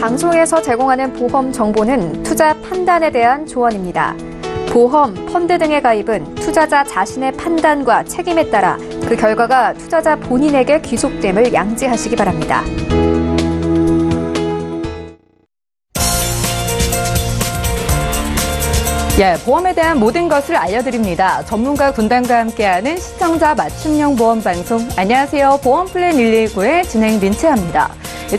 방송에서 제공하는 보험 정보는 투자 판단에 대한 조언입니다. 보험, 펀드 등의 가입은 투자자 자신의 판단과 책임에 따라 그 결과가 투자자 본인에게 귀속됨을 양지하시기 바랍니다. 보험에 대한 모든 것을 알려드립니다. 전문가 군단과 함께하는 시청자 맞춤형 보험 방송. 안녕하세요. 보험 플랜 119의 진행 민채합니다.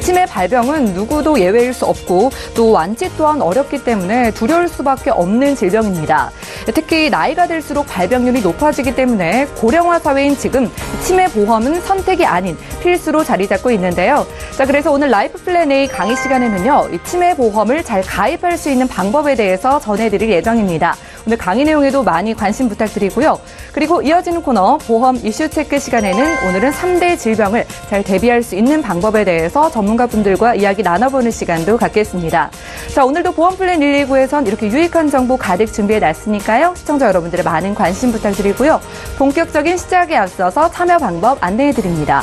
치매 발병은 누구도 예외일 수 없고 또 완치 또한 어렵기 때문에 두려울 수밖에 없는 질병입니다. 특히 나이가 들수록 발병률이 높아지기 때문에 고령화 사회인 지금 치매 보험은 선택이 아닌 필수로 자리 잡고 있는데요. 그래서 오늘 라이프 플랜 A 강의 시간에는요, 이 치매 보험을 잘 가입할 수 있는 방법에 대해서 전해드릴 예정입니다. 오늘 강의 내용에도 많이 관심 부탁드리고요. 그리고 이어지는 코너 보험 이슈 체크 시간에는 오늘은 3대 질병을 잘 대비할 수 있는 방법에 대해서 전문가분들과 이야기 나눠보는 시간도 갖겠습니다. 자, 오늘도 보험 플랜 119에선 이렇게 유익한 정보 가득 준비해놨으니까요. 시청자 여러분들의 많은 관심 부탁드리고요. 본격적인 시작에 앞서서 참여 방법 안내해드립니다.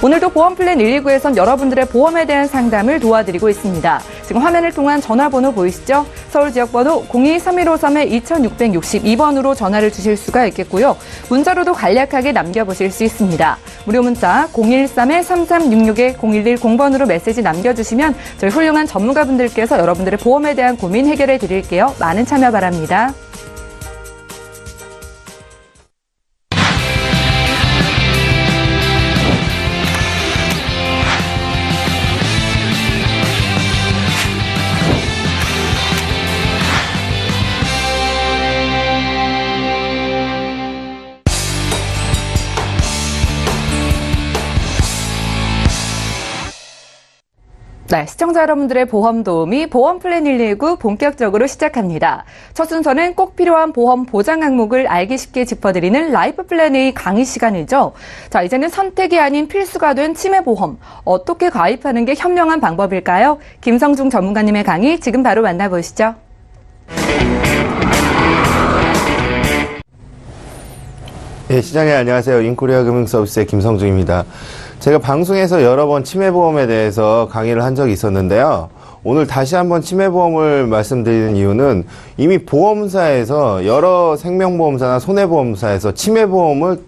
오늘도 보험 플랜 119에선 여러분들의 보험에 대한 상담을 도와드리고 있습니다. 지금 화면을 통한 전화번호 보이시죠? 서울 지역번호 02-3153-2662번으로 전화를 주실 수가 있겠고요. 문자로도 간략하게 남겨보실 수 있습니다. 무료 문자 013-3366-0110번으로 메시지 남겨주시면 저희 훌륭한 전문가분들께서 여러분들의 보험에 대한 고민 해결해 드릴게요. 많은 참여 바랍니다. 네, 시청자 여러분들의 보험 도우미 보험 플랜 119 본격적으로 시작합니다. 첫 순서는 꼭 필요한 보험 보장 항목을 알기 쉽게 짚어드리는 라이프 플랜 A 강의 시간이죠. 자, 이제는 선택이 아닌 필수가 된 치매 보험. 어떻게 가입하는 게 현명한 방법일까요? 김성중 전문가님의 강의 지금 바로 만나보시죠. 네, 시장님 안녕하세요. 인코리아 금융서비스의 김성중입니다. 제가 방송에서 여러 번 치매보험에 대해서 강의를 한 적이 있었는데요. 오늘 다시 한번 치매보험을 말씀드리는 이유는 이미 보험사에서 여러 생명보험사나 손해보험사에서 치매보험을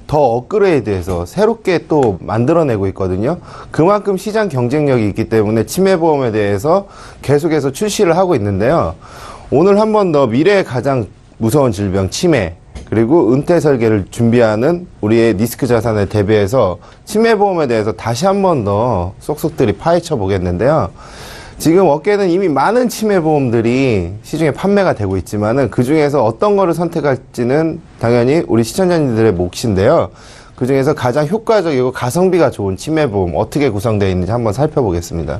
더 업그레이드해서 새롭게 또 만들어내고 있거든요. 그만큼 시장 경쟁력이 있기 때문에 치매보험에 대해서 계속해서 출시를 하고 있는데요. 오늘 한 번 더 미래의 가장 무서운 질병 치매, 그리고 은퇴 설계를 준비하는 우리의 리스크 자산에 대비해서 치매보험에 대해서 다시 한 번 더 쏙쏙들이 파헤쳐 보겠는데요. 지금 업계는 이미 많은 치매보험들이 시중에 판매가 되고 있지만은 그 중에서 어떤 거를 선택할지는 당연히 우리 시청자님들의 몫인데요. 그 중에서 가장 효과적이고 가성비가 좋은 치매보험 어떻게 구성되어 있는지 한번 살펴보겠습니다.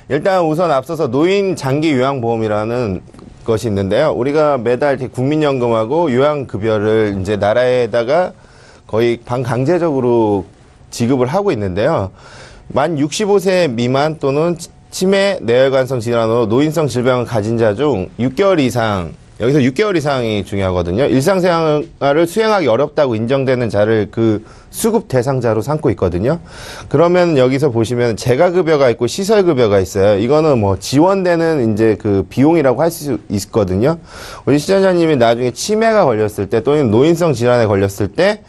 일단 우선 앞서서 노인 장기 요양보험이라는 것이 있는데요. 우리가 매달 국민연금하고 요양급여를 이제 나라에다가 거의 반강제적으로 지급을 하고 있는데요. 만 65세 미만 또는 치매, 뇌혈관성 질환으로 노인성 질병을 가진 자 중 6개월 이상, 여기서 6개월 이상이 중요하거든요. 일상생활을 수행하기 어렵다고 인정되는 자를 그 수급 대상자로 삼고 있거든요. 그러면 여기서 보시면 재가급여가 있고 시설급여가 있어요. 이거는 뭐 지원되는 이제 그 비용이라고 할 수 있거든요. 우리 시청자님이 나중에 치매가 걸렸을 때 또는 노인성 질환에 걸렸을 때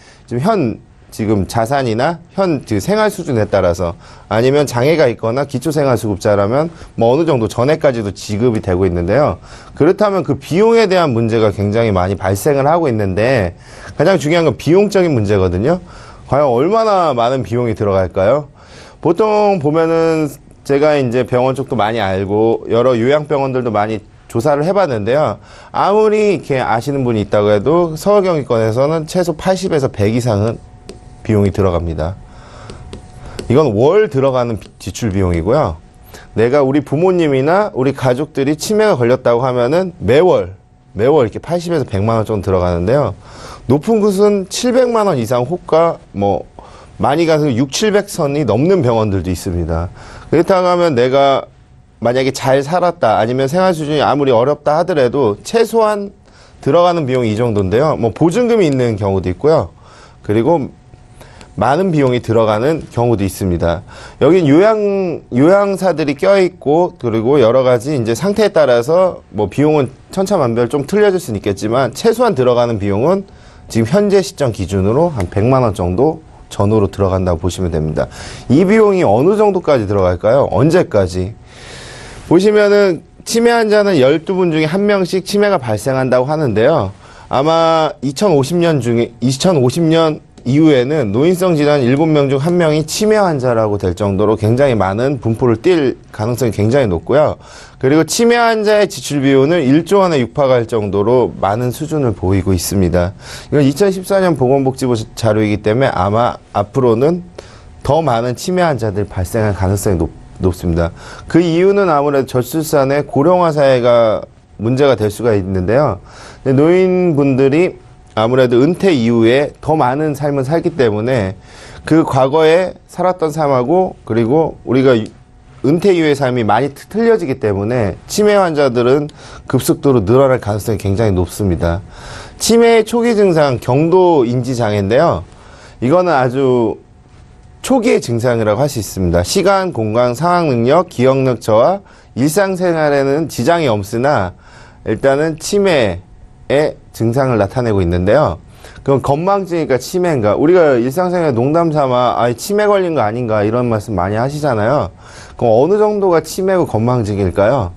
지금 자산이나 그 생활 수준에 따라서 아니면 장애가 있거나 기초생활수급자라면 뭐 어느 정도 전에까지도 지급이 되고 있는데요. 그렇다면 그 비용에 대한 문제가 굉장히 많이 발생을 하고 있는데 가장 중요한 건 비용적인 문제거든요. 과연 얼마나 많은 비용이 들어갈까요? 보통 보면은 제가 이제 병원 쪽도 많이 알고 여러 요양병원들도 많이 조사를 해봤는데요. 아무리 이렇게 아시는 분이 있다고 해도 서울경기권에서는 최소 80에서 100 이상은 비용이 들어갑니다. 이건 월 들어가는 지출 비용이고요. 내가 우리 부모님이나 우리 가족들이 치매가 걸렸다고 하면은 매월 이렇게 80에서 100만 원 정도 들어가는데요. 높은 곳은 700만 원 이상 호가 많이 가서 6, 700선이 넘는 병원들도 있습니다. 그렇다고 하면 내가 만약에 잘 살았다 아니면 생활 수준이 아무리 어렵다 하더라도 최소한 들어가는 비용이 이 정도인데요. 보증금이 있는 경우도 있고요. 그리고 많은 비용이 들어가는 경우도 있습니다. 여긴 요양사들이 껴있고, 그리고 여러 가지 이제 상태에 따라서 뭐 비용은 천차만별 좀 틀려질 수는 있겠지만, 최소한 들어가는 비용은 지금 현재 시점 기준으로 한 100만 원 정도 전후로 들어간다고 보시면 됩니다. 이 비용이 어느 정도까지 들어갈까요? 언제까지? 보시면은 치매 환자는 12분 중에 1명씩 치매가 발생한다고 하는데요. 아마 2050년 이후에는 노인성 질환 7명 중 1명이 치매 환자라고 될 정도로 굉장히 많은 분포를 띌 가능성이 굉장히 높고요. 그리고 치매 환자의 지출 비용은 1조 원에 육박할 정도로 많은 수준을 보이고 있습니다. 이건 2014년 보건복지부 자료이기 때문에 아마 앞으로는 더 많은 치매 환자들이 발생할 가능성이 높습니다. 그 이유는 아무래도 저출산의 고령화 사회가 문제가 될 수가 있는데요. 노인분들이 아무래도 은퇴 이후에 더 많은 삶을 살기 때문에 그 과거에 살았던 삶하고 그리고 우리가 은퇴 이후의 삶이 많이 틀려지기 때문에 치매 환자들은 급속도로 늘어날 가능성이 굉장히 높습니다. 치매의 초기 증상 경도 인지 장애인데요. 이거는 아주 초기의 증상이라고 할 수 있습니다. 시간, 공간, 상황 능력, 기억력 저하, 일상생활에는 지장이 없으나 일단은 치매의 증상을 나타내고 있는데요. 그럼 건망증이니까 치매인가? 우리가 일상생활에 농담 삼아 치매 걸린 거 아닌가 이런 말씀 많이 하시잖아요. 그럼 어느 정도가 치매고 건망증일까요?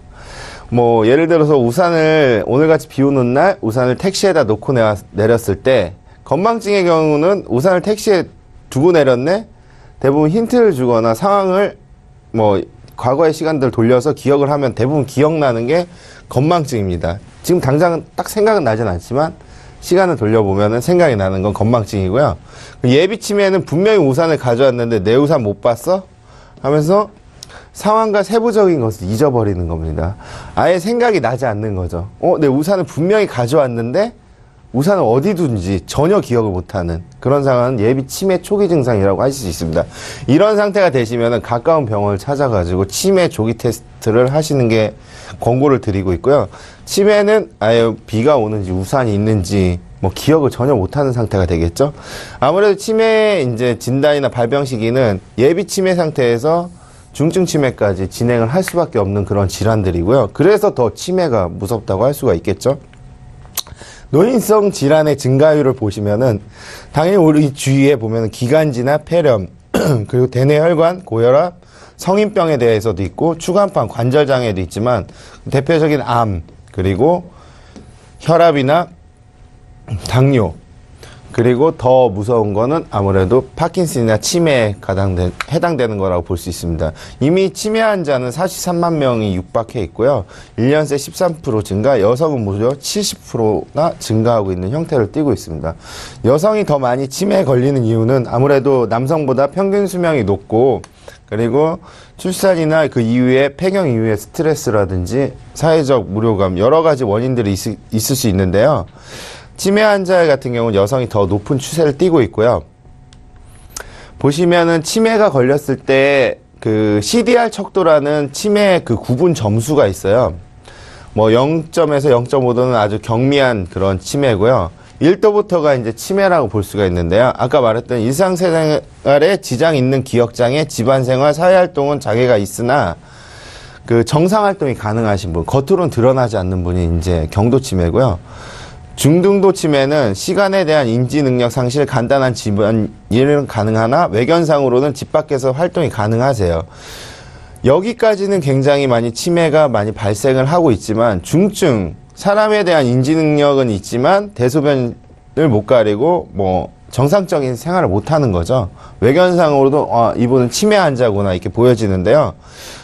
뭐 예를 들어서 우산을 오늘같이 비 오는 날 우산을 택시에다 놓고 내렸을 때 건망증의 경우는 우산을 택시에 두고 내렸네? 대부분 힌트를 주거나 상황을 뭐 과거의 시간들 돌려서 기억을 하면 대부분 기억나는 게 건망증입니다. 지금 당장은 딱 생각은 나진 않지만 시간을 돌려보면 생각이 나는 건 건망증이고요. 예비 치매는 분명히 우산을 가져왔는데 내 우산 못 봤어? 하면서 상황과 세부적인 것을 잊어버리는 겁니다. 아예 생각이 나지 않는 거죠. 내 우산을 분명히 가져왔는데 우산을 어디 둔지 전혀 기억을 못하는 그런 상황은 예비 치매 초기 증상이라고 할 수 있습니다. 이런 상태가 되시면 가까운 병원을 찾아가지고 치매 조기 테스트를 하시는 게 권고를 드리고 있고요. 치매는 아예 비가 오는지 우산이 있는지 뭐 기억을 전혀 못하는 상태가 되겠죠. 아무래도 치매 이제 진단이나 발병 시기는 예비 치매 상태에서 중증 치매까지 진행을 할 수밖에 없는 그런 질환들이고요. 그래서 더 치매가 무섭다고 할 수가 있겠죠. 노인성 질환의 증가율을 보시면은 당연히 우리 주위에 보면은 기관지나 폐렴 그리고 대뇌혈관, 고혈압, 성인병에 대해서도 있고 추간판, 관절장애도 있지만 대표적인 암 그리고 혈압이나 당뇨 그리고 더 무서운 거는 아무래도 파킨슨이나 치매에 해당되는 거라고 볼 수 있습니다. 이미 치매 환자는 43만 명이 육박해 있고요. 1년 새 13% 증가, 여성은 무려 70%나 증가하고 있는 형태를 띠고 있습니다. 여성이 더 많이 치매에 걸리는 이유는 아무래도 남성보다 평균 수명이 높고 그리고 출산이나 그 이후에 폐경 이후의 스트레스라든지 사회적 무료감 여러 가지 원인들이 있을 수 있는데요. 치매 환자 같은 경우는 여성이 더 높은 추세를 띠고 있고요. 보시면은 치매가 걸렸을 때 그 CDR 척도라는 치매 그 구분 점수가 있어요. 뭐 0점에서 0.5도는 아주 경미한 그런 치매고요. 1도부터가 이제 치매라고 볼 수가 있는데요. 아까 말했던 일상생활에 지장 있는 기억장애, 집안생활, 사회활동은 장애가 있으나 그 정상활동이 가능하신 분, 겉으로는 드러나지 않는 분이 이제 경도치매고요. 중등도 치매는 시간에 대한 인지 능력 상실, 간단한 집안일은 가능하나 외견상으로는 집 밖에서 활동이 가능하세요. 여기까지는 굉장히 많이 치매가 많이 발생을 하고 있지만 중증, 사람에 대한 인지 능력은 있지만 대소변을 못 가리고 뭐 정상적인 생활을 못 하는 거죠. 외견상으로도 이분은 치매 환자구나 이렇게 보여지는데요.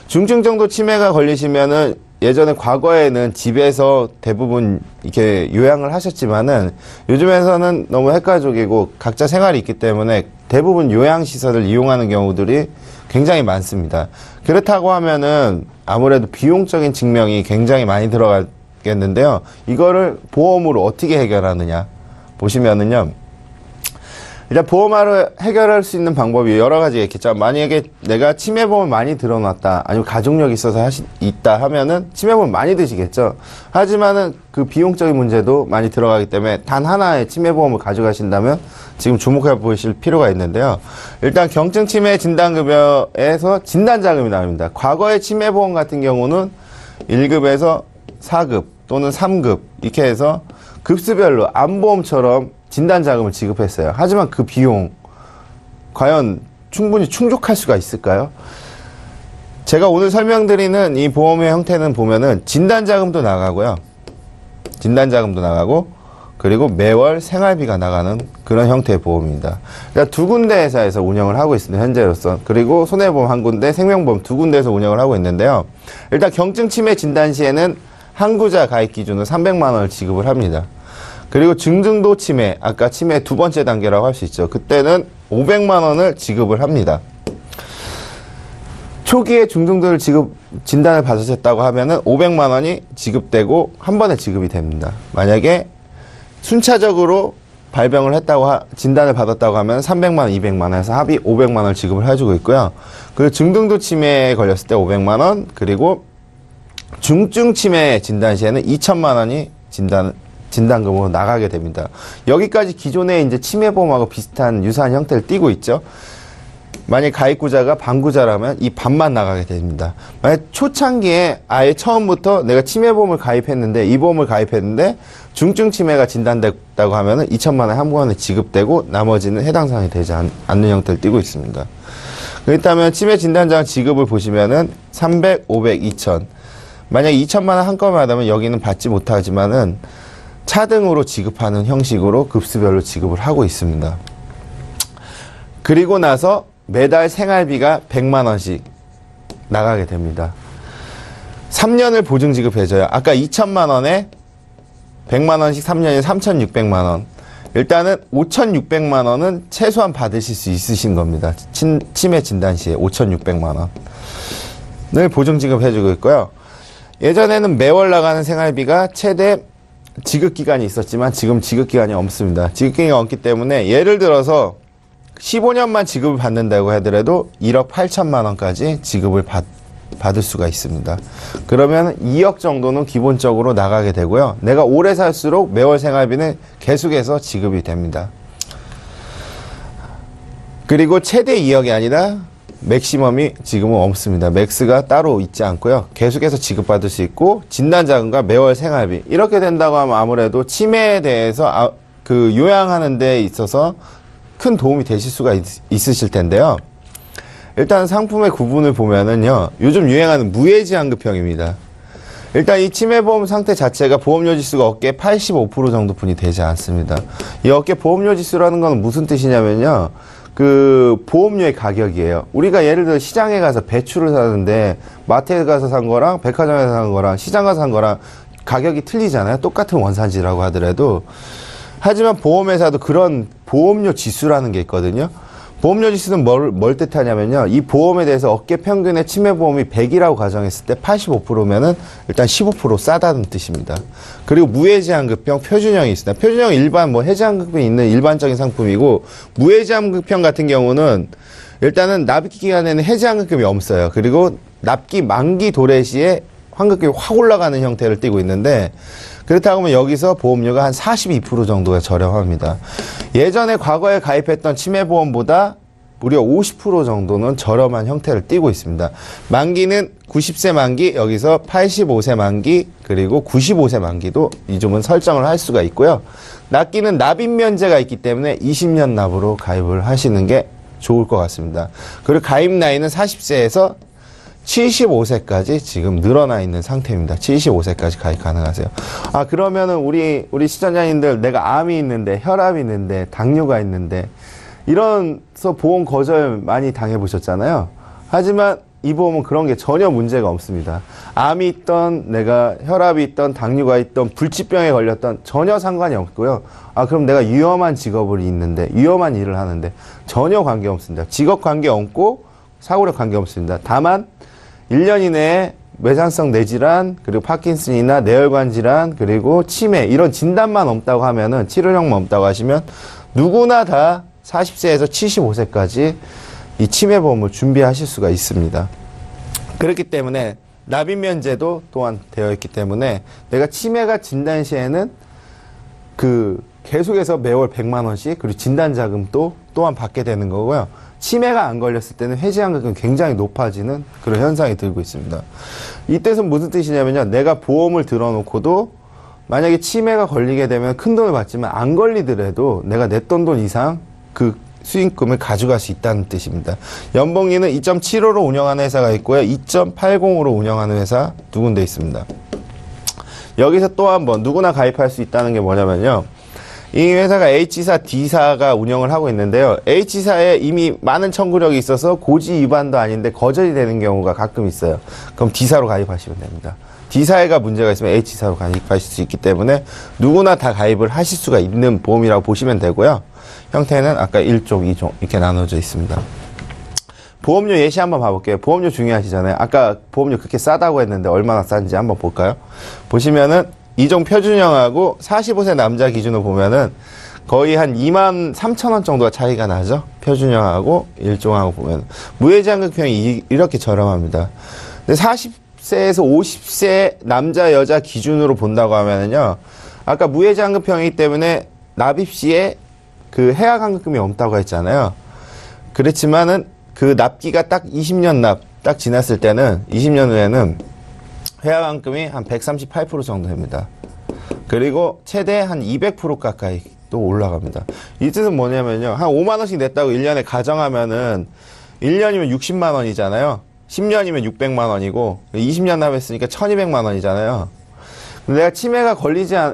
중증 정도 치매가 걸리시면은 예전에 과거에는 집에서 대부분 이렇게 요양을 하셨지만은 요즘에서는 너무 핵가족이고 각자 생활이 있기 때문에 대부분 요양시설을 이용하는 경우들이 굉장히 많습니다. 그렇다고 하면은 아무래도 비용적인 측면이 굉장히 많이 들어가겠는데요. 이거를 보험으로 어떻게 해결하느냐 보시면은요. 일단 보험화를 해결할 수 있는 방법이 여러 가지가 있겠죠. 만약에 내가 치매보험을 많이 들어놨다, 아니면 가족력이 있어서 있다 하면은 치매보험 많이 드시겠죠. 하지만은 그 비용적인 문제도 많이 들어가기 때문에 단 하나의 치매보험을 가져가신다면 지금 주목해 보실 필요가 있는데요. 일단 경증 치매 진단급여에서 진단자금이 나옵니다. 과거의 치매보험 같은 경우는 1급에서 4급 또는 3급 이렇게 해서 급수별로 암보험처럼 진단자금을 지급했어요. 하지만 그 비용 과연 충분히 충족할 수가 있을까요? 제가 오늘 설명드리는 이 보험의 형태는 보면은 진단자금도 나가고요. 진단자금도 나가고 그리고 매월 생활비가 나가는 그런 형태의 보험입니다. 그러니까 두 군데 회사에서 운영을 하고 있습니다. 현재로서. 그리고 손해보험 한 군데, 생명보험 두 군데에서 운영을 하고 있는데요. 일단 경증 치매 진단 시에는 항구자 가입 기준으로 300만 원을 지급을 합니다. 그리고 중증도 치매, 아까 치매 두 번째 단계라고 할 수 있죠. 그때는 500만 원을 지급을 합니다. 초기에 중증도를 진단을 받으셨다고 하면은 500만 원이 지급되고 한 번에 지급이 됩니다. 만약에 순차적으로 발병을 했다고 진단을 받았다고 하면 300만 원, 200만 원에서 합의 500만 원을 지급을 해주고 있고요. 그리고 중등도 치매에 걸렸을 때 500만 원, 그리고 중증 치매 진단 시에는 2천만 원이 진단금으로 나가게 됩니다. 여기까지 기존의 이제 치매보험하고 비슷한 유사한 형태를 띠고 있죠. 만약 가입구자가 반구자라면 이 반만 나가게 됩니다. 만약 초창기에 아예 처음부터 내가 치매보험을 가입했는데, 이 보험을 가입했는데 중증 치매가 진단됐다고 하면은 2천만 원에 한 번에 지급되고 나머지는 해당 사항이 되지 않는 형태를 띠고 있습니다. 그렇다면 치매 진단장 지급을 보시면은 300, 500, 2천. 만약 2천만 원 한꺼번에 하다면 여기는 받지 못하지만은 차등으로 지급하는 형식으로 급수별로 지급을 하고 있습니다. 그리고 나서 매달 생활비가 100만 원씩 나가게 됩니다. 3년을 보증 지급해줘요. 아까 2천만 원에 100만 원씩 3년에 3,600만 원. 일단은 5,600만 원은 최소한 받으실 수 있으신 겁니다. 치매 진단 시에 5,600만 원을 보증 지급해주고 있고요. 예전에는 매월 나가는 생활비가 최대 지급기간이 있었지만 지금 지급기간이 없습니다. 지급기간이 없기 때문에 예를 들어서 15년만 지급을 받는다고 하더라도 1억 8천만 원까지 지급을 받을 수가 있습니다. 그러면 2억 정도는 기본적으로 나가게 되고요. 내가 오래 살수록 매월 생활비는 계속해서 지급이 됩니다. 그리고 최대 2억이 아니라 맥시멈이 지금은 없습니다. 맥스가 따로 있지 않고요. 계속해서 지급받을 수 있고 진단자금과 매월 생활비 이렇게 된다고 하면 아무래도 치매에 대해서 그 요양하는 데 있어서 큰 도움이 되실 수가 있으실 텐데요. 일단 상품의 구분을 보면은요, 요즘 유행하는 무해지환급형입니다. 일단 이 치매보험 상태 자체가 보험료 지수가 어깨 85% 정도 분이 되지 않습니다. 이 어깨 보험료 지수라는 건 무슨 뜻이냐면요, 그 보험료의 가격이에요. 우리가 예를 들어 시장에 가서 배추를 사는데 마트에 가서 산 거랑 백화점에서 산 거랑 시장 가서 산 거랑 가격이 틀리잖아요. 똑같은 원산지라고 하더라도. 하지만 보험회사도 그런 보험료 지수라는 게 있거든요. 보험료 지수는 뭘 뜻하냐면요, 이 보험에 대해서 어깨 평균의 치매보험이 100이라고 가정했을 때 85%면은 일단 15% 싸다는 뜻입니다. 그리고 무해지환급형, 표준형이 있습니다. 표준형은 일반 해지환급형이 있는 일반적인 상품이고, 무해지환급형 같은 경우는 일단은 납기 기간에는 해지환급금이 없어요. 그리고 납기 만기 도래 시에 환급금이 확 올라가는 형태를 띠고 있는데, 그렇다고 하면 여기서 보험료가 한 42% 정도가 저렴합니다. 예전에 과거에 가입했던 치매보험보다 무려 50% 정도는 저렴한 형태를 띠고 있습니다. 만기는 90세 만기, 여기서 85세 만기, 그리고 95세 만기도 이 점은 설정을 할 수가 있고요. 납기는 납입 면제가 있기 때문에 20년 납으로 가입을 하시는 게 좋을 것 같습니다. 그리고 가입 나이는 40세에서 75세까지 지금 늘어나 있는 상태입니다. 75세까지 가입 가능하세요. 그러면은 우리 시청자님들, 내가 암이 있는데, 혈압이 있는데, 당뇨가 있는데, 이런서 보험 거절 많이 당해보셨잖아요. 하지만 이 보험은 그런 게 전혀 문제가 없습니다. 암이 있던, 내가 혈압이 있던, 당뇨가 있던, 불치병에 걸렸던 전혀 상관이 없고요. 그럼 내가 위험한 직업을 있는데, 위험한 일을 하는데 전혀 관계 없습니다. 직업 관계 없고 사고력 관계 없습니다. 다만 1년 이내에 외상성 뇌질환, 그리고 파킨슨이나 뇌혈관 질환, 그리고 치매 이런 진단만 없다고 하면은, 치료력만 없다고 하시면 누구나 다 40세에서 75세까지 이 치매보험을 준비하실 수가 있습니다. 그렇기 때문에 납입면제도 또한 되어 있기 때문에 내가 치매가 진단 시에는 계속해서 매월 100만 원씩 그리고 진단자금도 또한 받게 되는 거고요. 치매가 안 걸렸을 때는 해지환급금이 굉장히 높아지는 그런 현상이 들고 있습니다. 이 뜻은 무슨 뜻이냐면요. 내가 보험을 들어놓고도 만약에 치매가 걸리게 되면 큰 돈을 받지만 안 걸리더라도 내가 냈던 돈 이상 그 수익금을 가져갈 수 있다는 뜻입니다. 연봉리는 2.75로 운영하는 회사가 있고요. 2.80으로 운영하는 회사 두 군데 있습니다. 여기서 또 한 번 누구나 가입할 수 있다는 게 뭐냐면요. 이 회사가 H사, D사가 운영을 하고 있는데요. H사에 이미 많은 청구력이 있어서 고지 위반도 아닌데 거절이 되는 경우가 가끔 있어요. 그럼 D사로 가입하시면 됩니다. D사가 문제가 있으면 H사로 가입하실 수 있기 때문에 누구나 다 가입을 하실 수가 있는 보험이라고 보시면 되고요. 형태는 아까 1종, 2종 이렇게 나눠져 있습니다. 보험료 예시 한번 봐볼게요. 보험료 중요하시잖아요. 아까 보험료 그렇게 싸다고 했는데 얼마나 싼지 한번 볼까요? 보시면은 2종 표준형하고 45세 남자 기준으로 보면은 거의 한 2만 3천 원 정도가 차이가 나죠. 표준형하고 1종하고 보면 무해지환급형이 이렇게 저렴합니다. 근데 40세에서 50세 남자 여자 기준으로 본다고 하면은요. 아까 무해지환급형이기 때문에 납입 시에 그 해약환급금이 없다고 했잖아요. 그렇지만은 그 납기가 딱 20년 납 딱 지났을 때는 20년 후에는 해약환급금이 한 138% 정도 됩니다. 그리고 최대 한 200% 가까이 또 올라갑니다. 이 뜻은 뭐냐면요. 한 5만 원씩 냈다고 1년에 가정하면은 1년이면 60만 원이잖아요. 10년이면 600만 원이고 20년 납했으니까 1200만 원이잖아요. 내가 치매가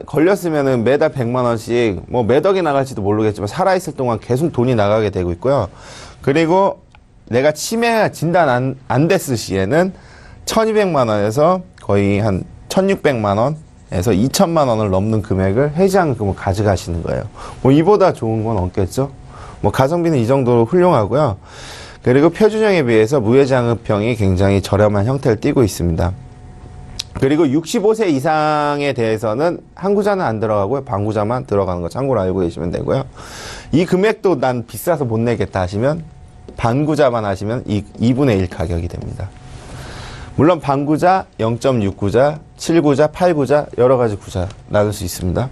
걸렸으면은 매달 100만 원씩 뭐 몇 억이 나갈지도 모르겠지만 살아있을 동안 계속 돈이 나가게 되고 있고요. 그리고 내가 치매가 진단 안 됐을 시에는 1200만 원에서 거의 한 1600만 원에서 2000만 원을 넘는 금액을 해지환급금을 가져가시는 거예요. 뭐 이보다 좋은 건 없겠죠? 뭐 가성비는 이 정도로 훌륭하고요. 그리고 표준형에 비해서 무해지환급형이 굉장히 저렴한 형태를 띠고 있습니다. 그리고 65세 이상에 대해서는 한구자는 안 들어가고요. 반구자만 들어가는 거 참고로 알고 계시면 되고요. 이 금액도 난 비싸서 못 내겠다 하시면 반구자만 하시면 2분의 1 가격이 됩니다. 물론 반구자, 0.6구자, 7구자, 8구자 여러 가지 구자 나눌 수 있습니다.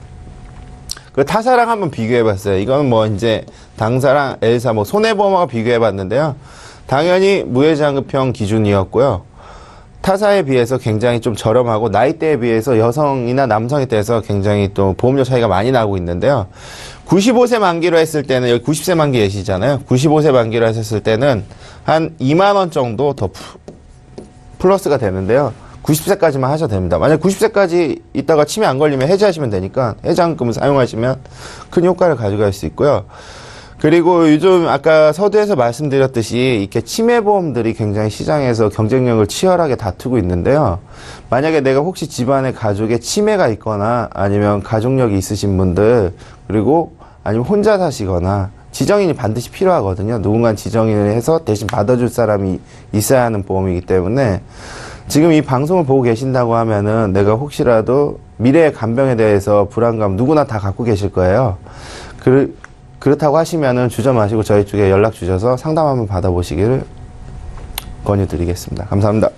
그 타사랑 한번 비교해 봤어요. 이거는 뭐 이제 당사랑 L사 뭐 손해보험하고 비교해 봤는데요. 당연히 무해지환급형 기준이었고요. 타사에 비해서 굉장히 좀 저렴하고 나이대에 비해서 여성이나 남성에 대해서 굉장히 또 보험료 차이가 많이 나고 있는데요. 95세 만기로 했을 때는 여기 90세 만기 예시잖아요. 95세 만기로 했을 때는 한 2만 원 정도 더 플러스가 되는데요. 90세까지만 하셔도 됩니다. 만약 90세까지 있다가 치매 안 걸리면 해지하시면 되니까 해지환급금을 사용하시면 큰 효과를 가져갈 수 있고요. 그리고 요즘 아까 서두에서 말씀드렸듯이 이렇게 치매보험들이 굉장히 시장에서 경쟁력을 치열하게 다투고 있는데요. 만약에 내가 혹시 집안에 가족에 치매가 있거나 아니면 가족력이 있으신 분들 그리고 아니면 혼자 사시거나 지정인이 반드시 필요하거든요. 누군가 지정인을 해서 대신 받아줄 사람이 있어야 하는 보험이기 때문에 지금 이 방송을 보고 계신다고 하면은 내가 혹시라도 미래의 간병에 대해서 불안감 누구나 다 갖고 계실 거예요. 그렇다고 하시면은 주저 마시고 저희 쪽에 연락 주셔서 상담 한번 받아보시기를 권유드리겠습니다. 감사합니다.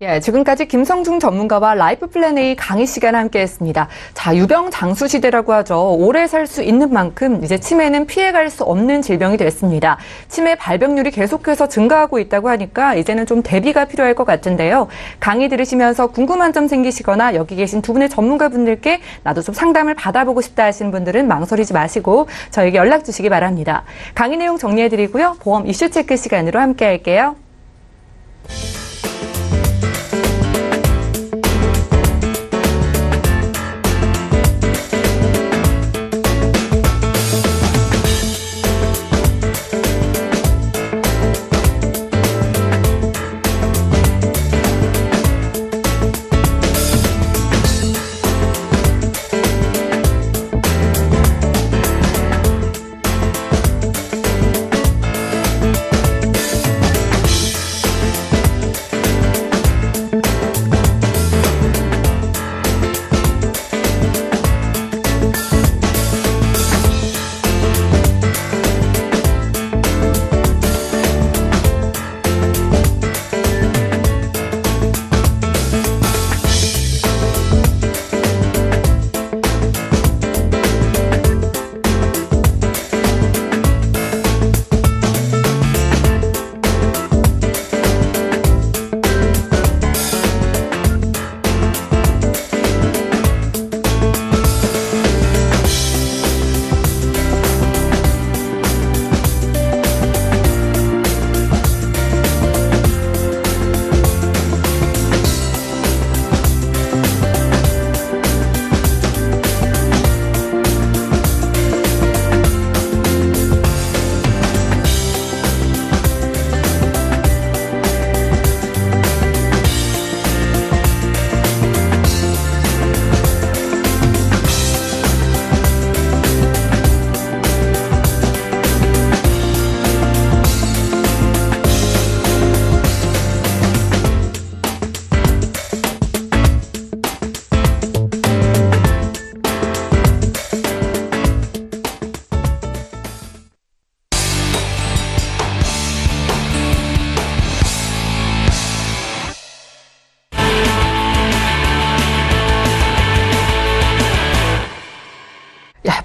예, 지금까지 김성중 전문가와 라이프 플랜 A 강의 시간 함께했습니다. 자, 유병장수 시대라고 하죠. 오래 살 수 있는 만큼 이제 치매는 피해갈 수 없는 질병이 됐습니다. 치매 발병률이 계속해서 증가하고 있다고 하니까 이제는 좀 대비가 필요할 것 같은데요. 강의 들으시면서 궁금한 점 생기시거나 여기 계신 두 분의 전문가분들께 나도 좀 상담을 받아보고 싶다 하시는 분들은 망설이지 마시고 저에게 연락 주시기 바랍니다. 강의 내용 정리해드리고요. 보험 이슈 체크 시간으로 함께할게요.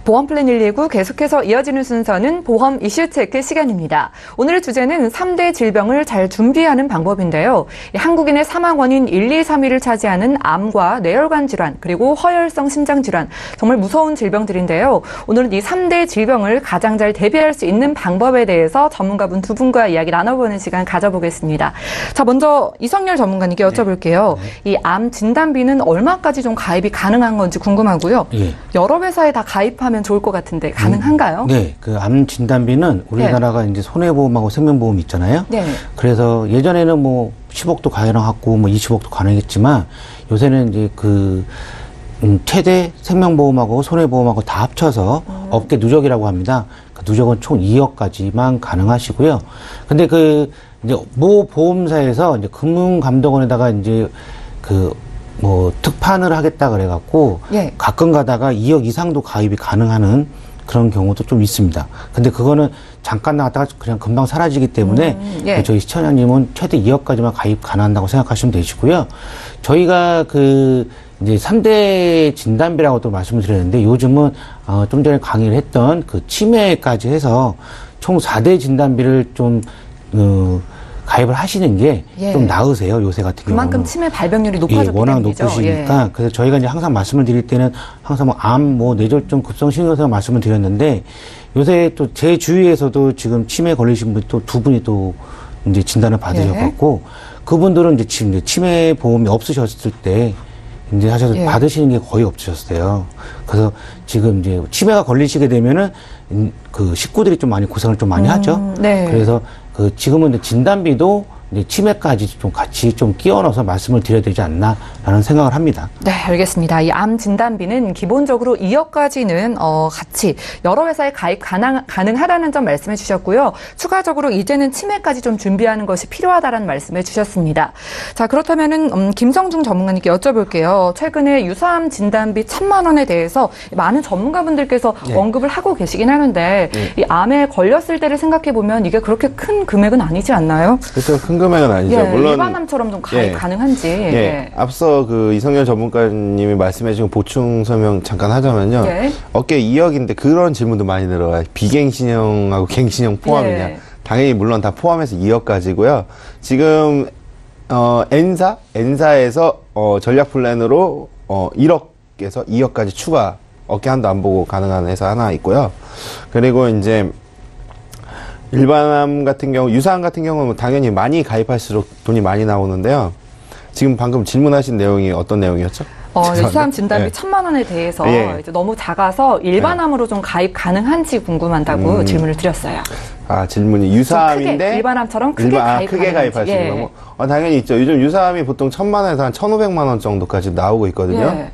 보험 플랜 119 계속해서 이어지는 순서는 보험 이슈 체크 시간입니다. 오늘의 주제는 3대 질병을 잘 준비하는 방법인데요. 한국인의 사망 원인 1, 2, 3위를 차지하는 암과 뇌혈관 질환, 그리고 허혈성 심장 질환, 정말 무서운 질병들인데요. 오늘은 이 3대 질병을 가장 잘 대비할 수 있는 방법에 대해서 전문가분 두 분과 이야기 나눠보는 시간 가져보겠습니다. 자, 먼저 이성열 전문가님께 여쭤볼게요. 이 암 진단비는 얼마까지 좀 가입이 가능한 건지 궁금하고요. 예. 여러 회사에 다 가입하면 좋을 것 같은데 가능한가요? 네, 그 암 진단비는 우리나라가 이제 손해보험하고 생명보험 있잖아요. 네. 그래서 예전에는 뭐 10억도 가능하고 뭐 20억도 가능했지만 요새는 이제 그 최대 생명보험하고 손해보험하고 다 합쳐서 업계 누적이라고 합니다. 그 누적은 총 2억까지만 가능하시고요. 근데 그 이제 모 보험사에서 이제 금융감독원에다가 이제 그 뭐 특판을 하겠다 그래갖고 예. 가끔 가다가 2억 이상도 가입이 가능한 그런 경우도 좀 있습니다. 근데 그거는 잠깐 나갔다가 그냥 금방 사라지기 때문에 예. 저희 시청자님은 최대 2억까지만 가입 가능한다고 생각하시면 되시고요. 저희가 그 이제 3대 진단비라고 또 말씀을 드렸는데 요즘은 좀 전에 강의를 했던 그 치매까지 해서 총 4대 진단비를 좀 가입을 하시는 게 좀 예. 나으세요, 요새 같은 경우는. 그만큼 치매 발병률이 높아졌기 워낙 때문이죠. 높으시니까. 예. 그래서 저희가 이제 항상 말씀을 드릴 때는 항상 뭐 암, 뭐 뇌졸중, 급성심근성 말씀을 드렸는데 요새 또 제 주위에서도 지금 치매 걸리신 분이 또 두 분이 또 이제 진단을 받으셔갖고 그분들은 이제 지금 이제 치매 보험이 없으셨을 때 이제 하셔서 예. 받으시는 게 거의 없으셨어요. 그래서 지금 이제 치매가 걸리시게 되면은 그 식구들이 좀 많이 고생을 좀 많이 하죠. 네. 그래서 그 지금은 이제 진단비도 이제 치매까지 좀 같이 좀 끼워 넣어서 말씀을 드려야 되지 않나라는 생각을 합니다. 네, 알겠습니다. 이 암 진단비는 기본적으로 2억까지는 같이 여러 회사에 가입 가능하다는 점 말씀해 주셨고요. 추가적으로 이제는 치매까지 좀 준비하는 것이 필요하다라는 말씀해 주셨습니다. 자, 그렇다면은 김성중 전문가님께 여쭤볼게요. 최근에 유사암 진단비 1,000만 원에 대해서 많은 전문가분들께서 네. 언급을 하고 계시긴 하는데 네. 이 암에 걸렸을 때를 생각해 보면 이게 그렇게 큰 금액은 아니지 않나요? 그렇죠. 큰 금액은 아니죠. 예, 물론 일반암처럼 좀 가입 예. 가능한지. 예, 앞서 그 이성열 전문가님이 말씀해주신 보충 설명 잠깐 하자면요. 예. 어깨 2억인데 그런 질문도 많이 들어와요. 비갱신형하고 갱신형 포함이냐? 예. 당연히 물론 다 포함해서 2억까지고요. 지금 엔사에서 전략 플랜으로 1억에서 2억까지 추가 어깨 한도 안 보고 가능한 회사 하나 있고요. 그리고 이제 일반암 같은 경우, 유사암 같은 경우는 당연히 많이 가입할수록 돈이 많이 나오는데요. 지금 방금 질문하신 내용이 어떤 내용이었죠? 유사암 진단비 예. 1,000만 원에 대해서 예. 이제 너무 작아서 일반암으로 좀 가입 가능한지 궁금한다고 질문을 드렸어요. 아, 질문이 유사암인데 크게, 일반암처럼 크게 가입 크게 가입할 수 있는 예. 거. 당연히 있죠. 요즘 유사암이 보통 1,000만 원에서 한 1,500만 원 정도까지 나오고 있거든요. 예.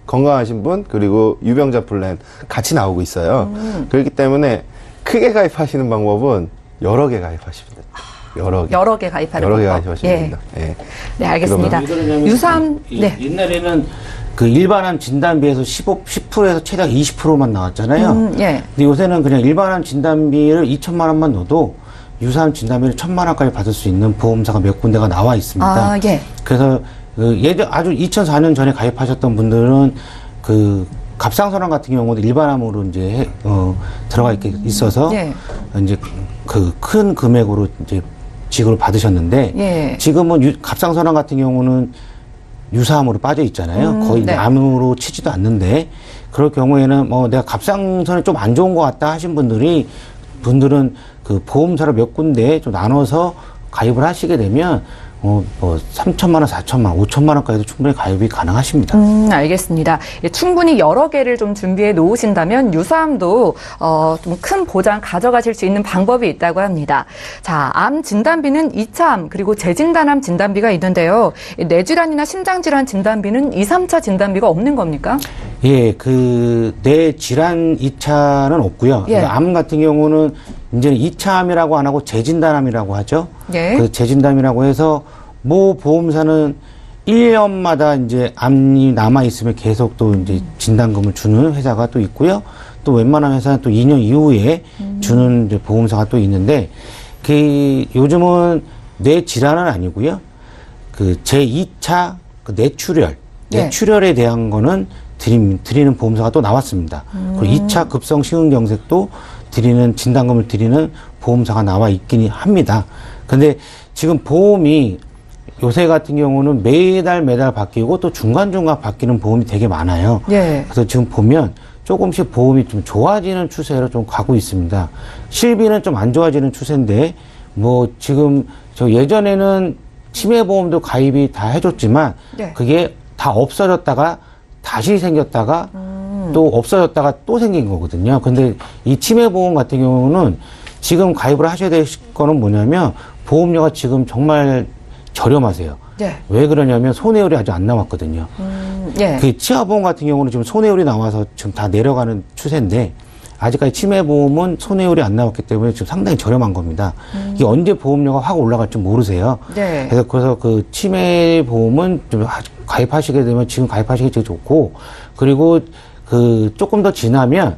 건강하신 분 그리고 유병자 플랜 같이 나오고 있어요. 그렇기 때문에 크게 가입하시는 방법은 여러 개 가입하시면 됩니다. 여러 개 가입하는 여러 개 방법. 가입하시면 예. 됩니다. 예. 네, 알겠습니다. 유사암, 네. 옛날에는 그 일반암 진단비에서 10%에서 최대 20%만 나왔잖아요. 예. 근데 요새는 그냥 일반암 진단비를 2천만 원만 넣어도 유사암 진단비를 1,000만 원까지 받을 수 있는 보험사가 몇 군데가 나와 있습니다. 아, 예. 그래서 그 아주 2004년 전에 가입하셨던 분들은 그 갑상선암 같은 경우도 일반암으로 이제 들어가 있어서 예. 이제 그 큰 금액으로 이제 지급을 받으셨는데 예. 지금은 갑상선암 같은 경우는 유사암으로 빠져 있잖아요. 거의 네. 암으로 치지도 않는데 그럴 경우에는 내가 갑상선이 좀 안 좋은 것 같다 하신 분들은 그 보험사를 몇 군데 좀 나눠서 가입을 하시게 되면 3천만 원, 4천만 원, 5천만 원까지도 충분히 가입이 가능하십니다. 알겠습니다. 예, 충분히 여러 개를 좀 준비해 놓으신다면 유사암도 좀 큰 보장 가져가실 수 있는 방법이 있다고 합니다. 자, 암 진단비는 2차암 그리고 재진단암 진단비가 있는데요. 뇌질환이나 심장질환 진단비는 2, 3차 진단비가 없는 겁니까? 예, 그 뇌질환 2차는 없고요. 예. 암 같은 경우는 이제는 2차암이라고 안 하고 재진단암이라고 하죠. 예. 그 재진단이라고 해서 모 보험사는 1년마다 이제 암이 남아 있으면 계속 또 이제 진단금을 주는 회사가 또 있고요. 또 웬만한 회사는 또 2년 이후에 주는 이제 보험사가 또 있는데 그 요즘은 뇌 질환은 아니고요. 그 제2차 그 뇌출혈에 대한 거는 드리는 보험사가 또 나왔습니다. 그리고 2차 급성 심근경색도 드리는 진단금을 드리는 보험사가 나와 있긴 합니다. 근데 지금 보험이 요새 같은 경우는 매달 바뀌고 또 중간중간 바뀌는 보험이 되게 많아요. 예. 그래서 지금 보면 조금씩 보험이 좀 좋아지는 추세로 좀 가고 있습니다. 실비는 좀 안 좋아지는 추세인데 뭐 지금 저 예전에는 치매보험도 가입이 다 해줬지만 네. 그게 다 없어졌다가 다시 생겼다가 또 없어졌다가 또 생긴 거거든요. 근데 이 치매보험 같은 경우는 지금 가입을 하셔야 될 거는 뭐냐면 보험료가 지금 정말 저렴하세요. 네. 왜 그러냐면 손해율이 아직 안 나왔거든요. 예. 그 치아보험 같은 경우는 지금 손해율이 나와서 지금 다 내려가는 추세인데 아직까지 치매보험은 손해율이 안 나왔기 때문에 지금 상당히 저렴한 겁니다. 이게 언제 보험료가 확 올라갈지 모르세요. 네. 그래서 그 치매보험은 좀 가입하시게 되면 지금 가입하시기 제일 좋고 그리고 그 조금 더 지나면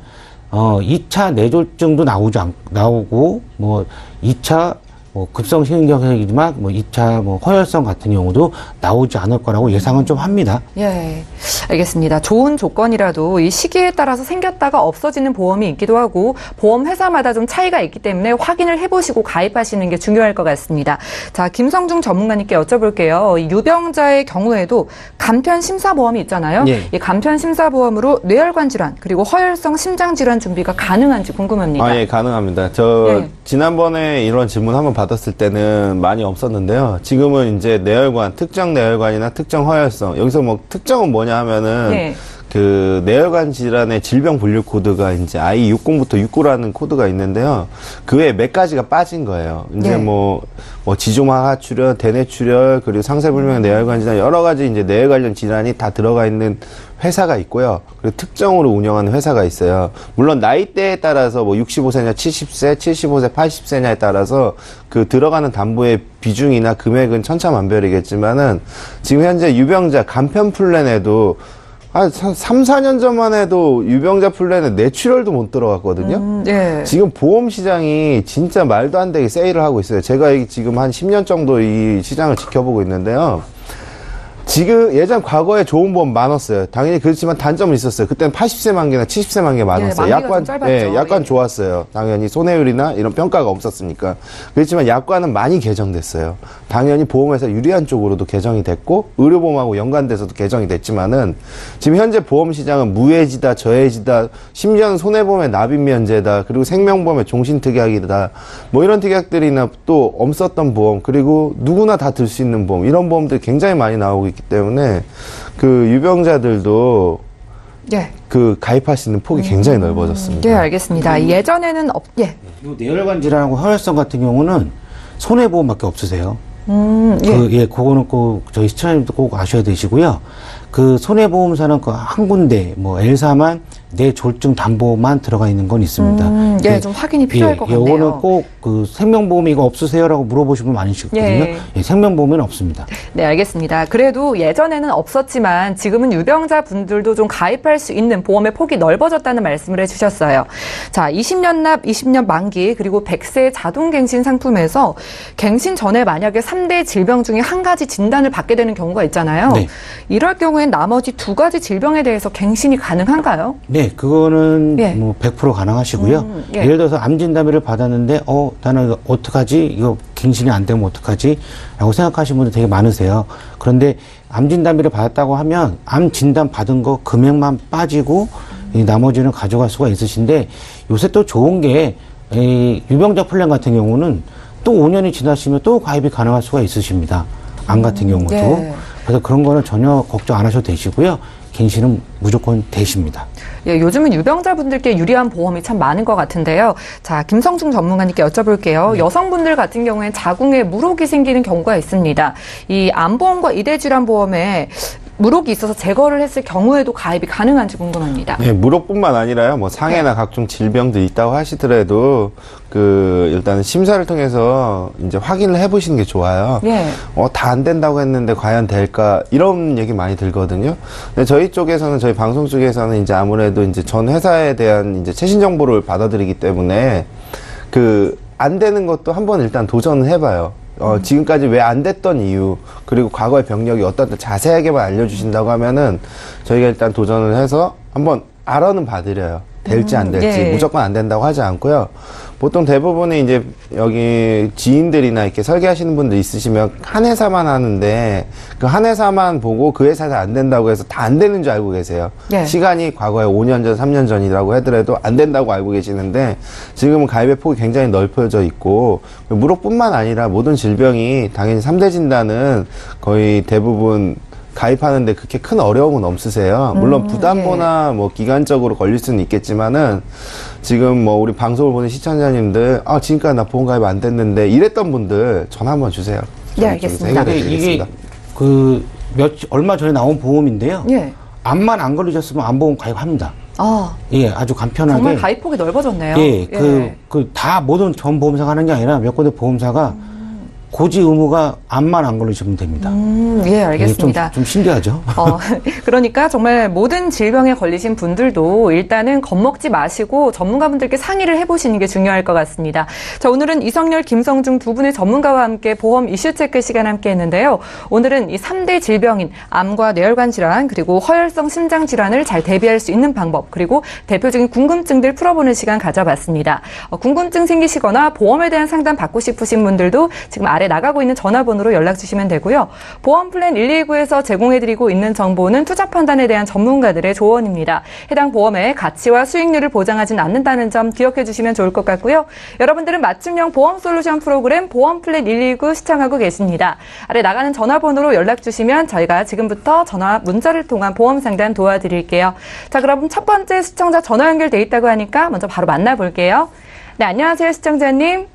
2차 뇌졸중도 나오고 뭐 2차 뭐 급성 심근경색이지만 뭐 2차 뭐 허혈성 같은 경우도 나오지 않을 거라고 예상은 좀 합니다. 예, 알겠습니다. 좋은 조건이라도 이 시기에 따라서 생겼다가 없어지는 보험이 있기도 하고 보험 회사마다 좀 차이가 있기 때문에 확인을 해보시고 가입하시는 게 중요할 것 같습니다. 자, 김성중 전문가님께 여쭤볼게요. 이 유병자의 경우에도 간편 심사보험이 있잖아요. 예. 이 간편 심사보험으로 뇌혈관 질환 그리고 허혈성 심장 질환 준비가 가능한지 궁금합니다. 예, 가능합니다. 예. 지난번에 이런 질문 한번 받았을 때는 많이 없었는데요. 지금은 이제 뇌혈관, 특정 뇌혈관이나 특정 허혈성. 여기서 뭐 특정은 뭐냐 하면은 네. 그 뇌혈관 질환의 질병 분류 코드가 이제 I60부터 69라는 코드가 있는데요. 그 외에 몇 가지가 빠진 거예요. 이제 네. 뭐 지종막 하출혈, 대뇌출혈, 그리고 상세불명 뇌혈관 질환 여러 가지 이제 뇌 관련 질환이 다 들어가 있는 회사가 있고요. 그리고 특정으로 운영하는 회사가 있어요. 물론 나이대에 따라서 뭐 65세냐 70세, 75세, 80세냐에 따라서 그 들어가는 담보의 비중이나 금액은 천차만별이겠지만은 지금 현재 유병자 간편 플랜에도 3, 4년 전만 해도 유병자 플랜에 뇌출혈도 못 들어갔거든요. 예. 지금 보험 시장이 진짜 말도 안 되게 세일을 하고 있어요. 제가 지금 한 10년 정도 이 시장을 지켜보고 있는데요. 지금 예전 과거에 좋은 보험 많았어요. 당연히 그렇지만 단점은 있었어요. 그때는 80세 만기나 70세 만기 많았어요. 만기가 좀 짧았죠. 약관 예. 좋았어요. 당연히 손해율이나 이런 평가가 없었으니까. 그렇지만 약관은 많이 개정됐어요. 당연히 보험회사 유리한 쪽으로도 개정이 됐고 의료보험하고 연관돼서도 개정이 됐지만은 지금 현재 보험 시장은 무해지다, 저해지다, 심지어는 손해보험의 납입 면제다, 그리고 생명보험의 종신특약이다, 뭐 이런 특약들이나 또 없었던 보험, 그리고 누구나 다 들 수 있는 보험, 이런 보험들이 굉장히 많이 나오고 있기 때문에 그 유병자들도 예. 그 가입할 수 있는 폭이 굉장히 넓어졌습니다. 예, 알겠습니다. 예전에는 예. 뇌혈관 질환하고 허혈성 같은 경우는 손해보험밖에 없으세요. 예. 그거는 꼭 저희 시청자님도 꼭 아셔야 되시고요. 그 손해보험사는 그 한 군데, 뭐 L사만 뇌졸중 담보만 들어가 있는 건 있습니다. 예, 좀 확인이 필요할 것 같네요. 요거는 꼭 그 생명보험이 이거 없으세요라고 물어보시는 분 많으시거든요. 예. 생명보험은 없습니다. 네, 알겠습니다. 그래도 예전에는 없었지만 지금은 유병자 분들도 좀 가입할 수 있는 보험의 폭이 넓어졌다는 말씀을 해주셨어요. 자, 20년 납, 20년 만기, 그리고 100세 자동갱신 상품에서 갱신 전에 만약에 3대 질병 중에 한 가지 진단을 받게 되는 경우가 있잖아요. 네. 이럴 경우엔 나머지 두 가지 질병에 대해서 갱신이 가능한가요? 네, 그거는 예. 뭐 100% 가능하시고요. 예. 예를 들어서 암 진단비를 받았는데, 나는 이거 어떡하지? 이거 갱신이 안 되면 어떡하지? 라고 생각하시는 분들 되게 많으세요. 그런데 암 진단비를 받았다고 하면 암 진단 받은 거 금액만 빠지고 이 나머지는 가져갈 수가 있으신데 요새 또 좋은 게 이 유병자 플랜 같은 경우는 또 5년이 지나시면 또 가입이 가능할 수가 있으십니다. 암 같은 경우도. 예. 그래서 그런 거는 전혀 걱정 안 하셔도 되시고요. 갱신은 무조건 되십니다. 예, 요즘은 유병자분들께 유리한 보험이 참 많은 것 같은데요. 자, 김성중 전문가님께 여쭤볼게요. 여성분들 같은 경우엔 자궁에 물혹이 생기는 경우가 있습니다. 이 암보험과 이대질환보험에 물혹이 있어서 제거를 했을 경우에도 가입이 가능한지 궁금합니다. 네, 물혹뿐만 아니라요. 뭐 상해나 각종 질병도 있다고 하시더라도 일단은 심사를 통해서 이제 확인을 해보시는 게 좋아요. 예. 다 안 된다고 했는데 과연 될까? 이런 얘기 많이 들거든요. 근데 저희 방송 쪽에서는 이제 아무래도 이제 전 회사에 대한 이제 최신 정보를 받아들이기 때문에 안 되는 것도 한번 일단 도전을 해봐요. 지금까지 왜 안 됐던 이유, 그리고 과거의 병력이 어떤 자세하게만 알려주신다고 하면은 저희가 일단 도전을 해서 한번 알아는 봐드려요. 될지 안 될지. 예. 무조건 안 된다고 하지 않고요. 보통 대부분이 이제 여기 지인들이나 이렇게 설계하시는 분들 있으시면 한 회사만 하는데 그 한 회사만 보고 그 회사에서 안 된다고 해서 다 안 되는 줄 알고 계세요. 예. 시간이 과거에 5년 전, 3년 전이라고 하더라도 안 된다고 알고 계시는데 지금은 가입의 폭이 굉장히 넓혀져 있고 무릎뿐만 아니라 모든 질병이 당연히 3대 진단은 거의 대부분 가입하는데 그렇게 큰 어려움은 없으세요. 물론 부담보나 뭐 기간적으로 걸릴 수는 있겠지만은 지금 뭐 우리 방송을 보는 시청자님들 지금까지 나 보험 가입 안 됐는데 이랬던 분들 전화 한번 주세요. 네, 알겠습니다. 이게 얼마 전에 나온 보험인데요. 예. 암만 안 걸리셨으면 암보험 가입합니다. 예, 아주 간편하게. 정말 가입폭이 넓어졌네요. 예, 다 모든 전 보험사가 하는 게 아니라 몇 군데 보험사가 고지 의무가 암만 안 걸리시면 됩니다. 예, 알겠습니다. 좀 신기하죠? 그러니까 정말 모든 질병에 걸리신 분들도 일단은 겁먹지 마시고 전문가분들께 상의를 해보시는 게 중요할 것 같습니다. 자, 오늘은 이성열, 김성중 두 분의 전문가와 함께 보험 이슈 체크 시간 함께 했는데요. 오늘은 이 3대 질병인 암과 뇌혈관 질환 그리고 허혈성 심장 질환을 잘 대비할 수 있는 방법 그리고 대표적인 궁금증들 풀어보는 시간 가져봤습니다. 궁금증 생기시거나 보험에 대한 상담 받고 싶으신 분들도 지금 아래 나가고 있는 전화번호로 연락 주시면 되고요. 보험 플랜 119에서 제공해드리고 있는 정보는 투자 판단에 대한 전문가들의 조언입니다. 해당 보험의 가치와 수익률을 보장하진 않는다는 점 기억해 주시면 좋을 것 같고요. 여러분들은 맞춤형 보험 솔루션 프로그램 보험 플랜 119 시청하고 계십니다. 아래 나가는 전화번호로 연락 주시면 저희가 지금부터 전화, 문자를 통한 보험 상담 도와드릴게요. 자, 그럼 첫 번째 시청자 전화 연결돼 있다고 하니까 먼저 바로 만나볼게요. 네, 안녕하세요, 시청자님.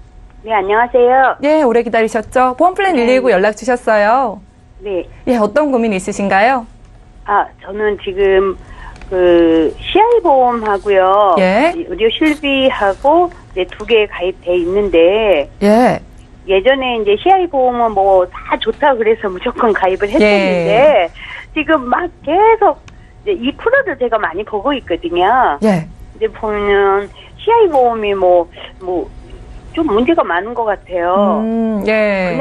네, 안녕하세요. 네, 오래 기다리셨죠? 보험 플랜 119 연락 주셨어요. 네. 예, 어떤 고민 있으신가요? 저는 지금 CI 보험하고요. 예. 의료 실비하고 이제 2개 가입돼 있는데 예. 예전에 이제 CI 보험은 뭐 다 좋다 그래서 무조건 가입을 했었는데 지금 막 계속 이제 2%를 제가 많이 보고 있거든요. 예. 이제 보면 CI 보험이 좀 문제가 많은 것 같아요. 예.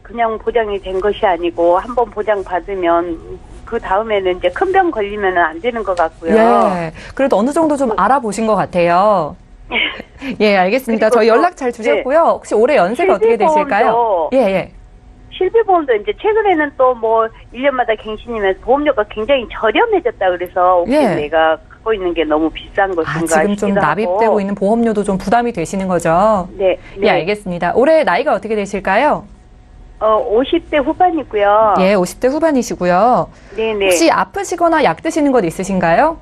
그냥 보장이 된 것이 아니고 한번 보장 받으면 그 다음에는 이제 큰 병 걸리면 안 되는 것 같고요. 예. 그래도 어느 정도 좀 알아보신 것 같아요. 예, 알겠습니다. 저희 연락 잘 주셨고요. 네. 혹시 올해 연세가 어떻게 되실까요? 예, 예. 실비보험도 이제 최근에는 또 1년마다 갱신이면서 보험료가 굉장히 저렴해졌다 그래서 혹시 예. 내가 갖고 있는 게 너무 비싼 것인가 지금 좀 납입되고 있는 보험료도 좀 부담이 되시는 거죠? 네. 예, 알겠습니다. 올해 나이가 어떻게 되실까요? 50대 후반이고요. 예, 50대 후반이시고요. 네네. 혹시 아프시거나 약 드시는 것 있으신가요?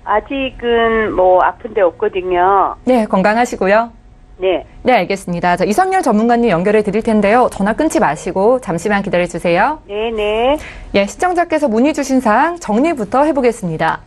아직은 아픈 데 없거든요. 네, 건강하시고요. 네. 네, 알겠습니다. 자, 이성열 전문가님 연결해 드릴 텐데요. 전화 끊지 마시고 잠시만 기다려 주세요. 네네. 예, 시청자께서 문의 주신 사항 정리부터 해보겠습니다.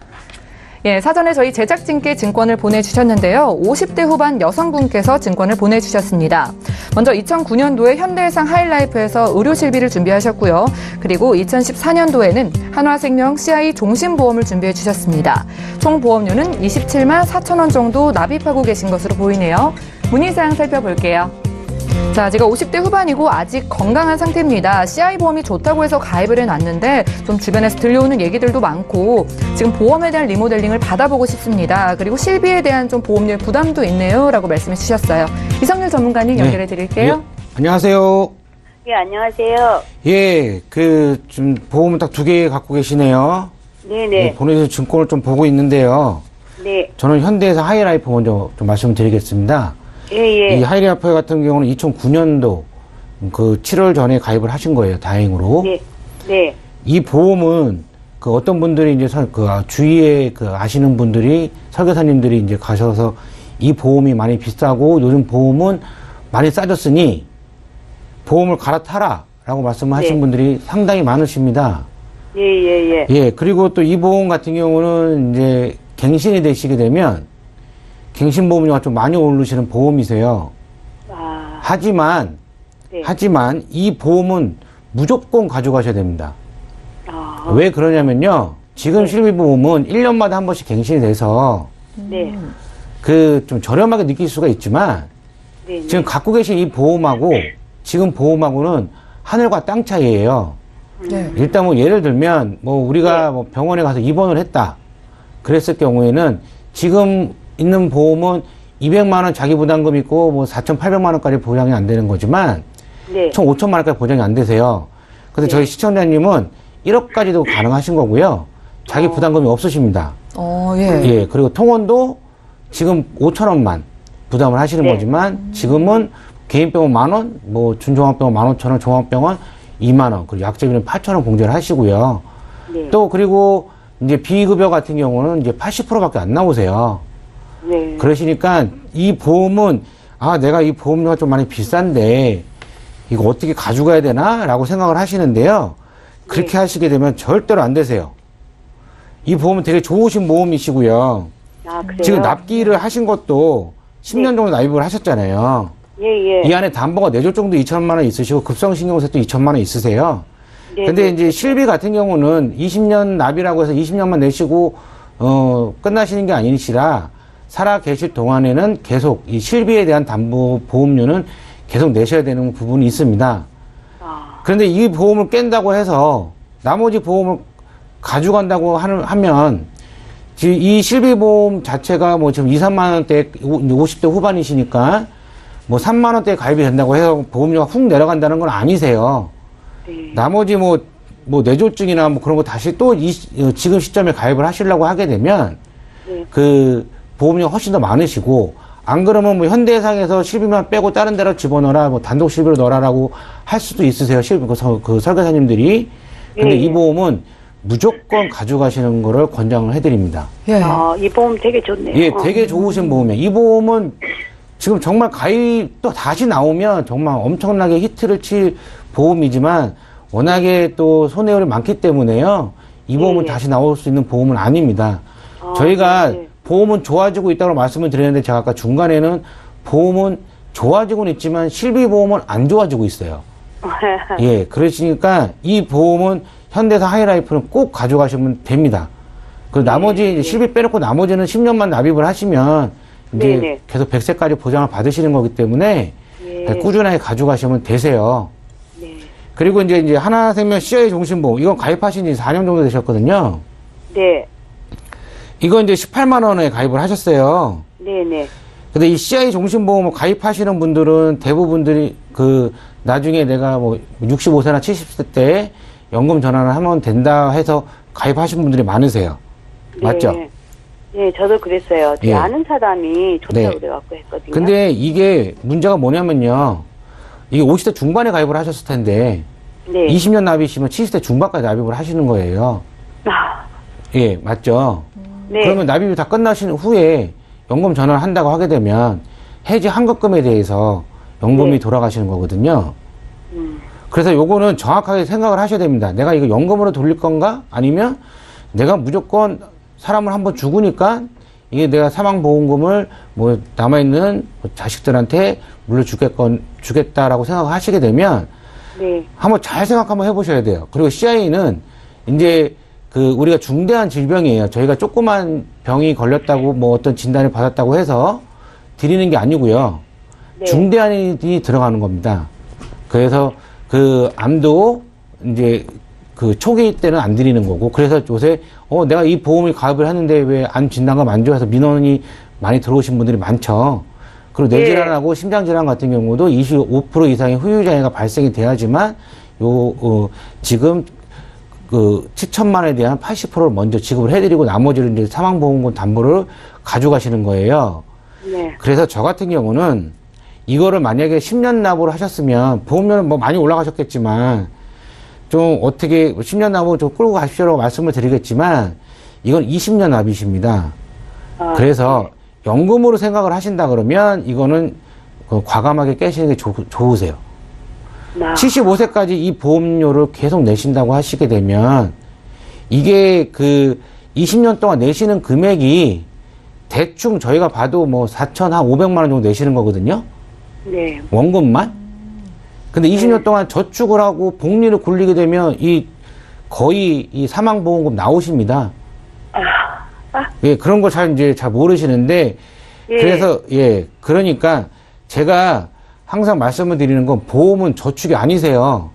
예, 사전에 저희 제작진께 증권을 보내주셨는데요. 50대 후반 여성분께서 증권을 보내주셨습니다. 먼저 2009년도에 현대해상 하이라이프에서 의료실비를 준비하셨고요. 그리고 2014년도에는 한화생명 CI 종신보험을 준비해 주셨습니다. 총 보험료는 27만 4천 원 정도 납입하고 계신 것으로 보이네요. 문의사항 살펴볼게요. 자, 제가 50대 후반이고 아직 건강한 상태입니다. CI보험이 좋다고 해서 가입을 해놨는데 좀 주변에서 들려오는 얘기들도 많고 지금 보험에 대한 리모델링을 받아보고 싶습니다. 그리고 실비에 대한 좀 보험료의 부담도 있네요. 라고 말씀해 주셨어요. 이성열 전문가님 연결해 드릴게요. 예, 안녕하세요. 예, 안녕하세요. 예, 지금 보험은 딱 2개 갖고 계시네요. 네네. 예, 보내주신 증권을 좀 보고 있는데요. 네. 저는 현대에서 하이라이프 먼저 좀 말씀드리겠습니다. 예. 이 하이라이프 같은 경우는 2009년도 7월 전에 가입을 하신 거예요, 다행으로. 네. 네. 이 보험은 어떤 분들이 이제 주위에 아시는 분들이 설계사님들이 이제 가셔서 이 보험이 많이 비싸고 요즘 보험은 많이 싸졌으니 보험을 갈아타라라고 말씀하신 네. 분들이 상당히 많으십니다. 예. 예, 그리고 또 이 보험 같은 경우는 이제 갱신이 되시게 되면 갱신보험료가 좀 많이 오르시는 보험이세요. 하지만 이 보험은 무조건 가져가셔야 됩니다. 왜 그러냐면요. 지금 실비보험은 1년마다 한 번씩 갱신이 돼서 네. 좀 저렴하게 느낄 수가 있지만 지금 갖고 계신 이 보험하고 지금 보험하고는 하늘과 땅 차이예요. 네. 일단 뭐 예를 들면 뭐 우리가 뭐 병원에 가서 입원을 했다. 그랬을 경우에는 지금 있는 보험은 200만 원 자기 부담금 있고 뭐 4,800만 원까지 보장이 안 되는 거지만 네. 총 5천만 원까지 보장이 안 되세요. 그래서 저희 시청자님은 1억까지도 가능하신 거고요. 자기 부담금이 없으십니다. 예. 예, 그리고 통원도 지금 5천 원만 부담을 하시는 네. 거지만 지금은 개인병원 10,000원, 뭐 준종합병원 15,000원, 종합병원 2만 원, 그리고 약제비는 8,000원 공제를 하시고요. 네. 또 그리고 이제 비급여 같은 경우는 이제 80%밖에 안 나오세요. 네. 그러시니까 이 보험은 내가 이 보험료가 좀 많이 비싼데 이거 어떻게 가져가야 되나라고 생각을 하시는데요. 그렇게 하시게 되면 절대로 안 되세요. 이 보험은 되게 좋으신 보험이시고요. 아, 그래요? 지금 납기를 하신 것도 10년 정도 납입을 하셨잖아요. 예, 예. 이 안에 담보가 내조정도 2천만 원 있으시고 급성신경세도 2천만 원 있으세요. 네, 근데 네. 이제 실비 같은 경우는 20년 납이라고 해서 20년만 내시고 끝나시는 게 아니시라 살아 계실 동안에는 계속 이 실비에 대한 담보 보험료는 계속 내셔야 되는 부분이 있습니다. 아, 그런데 이 보험을 깬다고 해서 나머지 보험을 가져간다고 하면 지금 이 실비보험 자체가 뭐 지금 2, 3만 원대 50대 후반이시니까 뭐 3만 원대 가입이 된다고 해서 보험료가 훅 내려간다는 건 아니세요. 네. 나머지 뭐 뇌졸중이나 뭐 그런 거 다시 또 지금 시점에 가입을 하시려고 하게 되면 네. 그 보험료가 훨씬 더 많으시고 안 그러면 뭐 현대해상에서 실비만 빼고 다른 데로 집어넣어라 뭐 단독 실비로 넣어라라고 할 수도 있으세요. 그 설계사님들이. 근데 예, 예. 이 보험은 무조건 가져가시는 거를 권장을 해드립니다. 예. 아, 이 보험 되게 좋네요. 예, 되게 좋으신 보험이에요. 이 보험은 지금 정말 가입 또 다시 나오면 정말 엄청나게 히트를 칠 보험이지만 워낙에 또 손해율이 많기 때문에요. 이 보험은 예. 다시 나올 수 있는 보험은 아닙니다. 아, 저희가 네. 보험은 좋아지고 있다고 말씀을 드렸는데 제가 아까 중간에는 보험은 좋아지고는 있지만 실비보험은 안 좋아지고 있어요. 예, 그러시니까 이 보험은 현대사 하이라이프는 꼭 가져가시면 됩니다. 그 나머지 이제 실비 빼놓고 나머지는 10년만 납입을 하시면 이제 네네. 계속 100세까지 보장을 받으시는 거기 때문에 예. 꾸준하게 가져가시면 되세요. 네. 그리고 이제 하나생명 CI 종신보험 이건 가입하신 지 4년 정도 되셨거든요. 네. 이거 이제 18만 원에 가입을 하셨어요. 네네. 근데 이 CI 종신보험을 가입하시는 분들은 대부분들이 나중에 내가 뭐 65세나 70세 때 연금 전환을 하면 된다 해서 가입하신 분들이 많으세요. 맞죠? 네, 저도 그랬어요. 제 예. 아는 사람이 좋다고 네. 그래갖고 했거든요. 근데 이게 문제가 뭐냐면요. 이게 50대 중반에 가입을 하셨을 텐데 네. 20년 납이시면 70대 중반까지 납입을 하시는 거예요. 아, 예, 맞죠? 네. 그러면 납입이 다 끝나신 후에 연금 전환을 한다고 하게 되면 해지 환급금에 대해서 연금이 네. 돌아가시는 거거든요. 음, 그래서 요거는 정확하게 생각을 하셔야 됩니다. 내가 이거 연금으로 돌릴 건가? 아니면 내가 무조건 사람을 한번 죽으니까 이게 내가 사망보험금을 뭐 남아있는 자식들한테 주겠다라고 생각하시게 되면 네. 한번 잘 생각 한번 해보셔야 돼요. 그리고 CI는 이제 우리가 중대한 질병이에요. 저희가 조그만 병이 걸렸다고 뭐 어떤 진단을 받았다고 해서 드리는 게 아니고요. 네. 중대한 일이 들어가는 겁니다. 그래서 암도 이제 초기 때는 안 드리는 거고, 그래서 요새 내가 이 보험을 가입을 하는데 왜 암 진단금 안 줘? 해서 민원이 많이 들어오신 분들이 많죠. 그리고 뇌질환하고 심장질환 같은 경우도 25% 이상의 후유장애가 발생이 돼야지만 지금 7천만 원에 대한 80%를 먼저 지급을 해드리고 나머지를 이제 사망보험금 담보를 가져가시는 거예요. 네. 그래서 저 같은 경우는 이거를 만약에 10년 납으로 하셨으면 보험료는 뭐 많이 올라가셨겠지만 좀 어떻게 10년 납으로 좀 끌고 가십시오라고 말씀을 드리겠지만 이건 20년 납이십니다. 아, 그래서 연금으로 생각을 하신다 그러면 이거는 과감하게 깨시는 게 좋으세요. 75세까지 이 보험료를 계속 내신다고 하시게 되면 이게 20년 동안 내시는 금액이 대충 저희가 봐도 뭐 4,500만 원 정도 내시는 거거든요. 네. 원금만. 근데 20년 동안 저축을 하고 복리를 굴리게 되면 거의 이 사망보험금 나오십니다. 예, 그런 거 잘 모르시는데 예. 그래서 그러니까 제가 항상 말씀을 드리는 건 보험은 저축이 아니세요.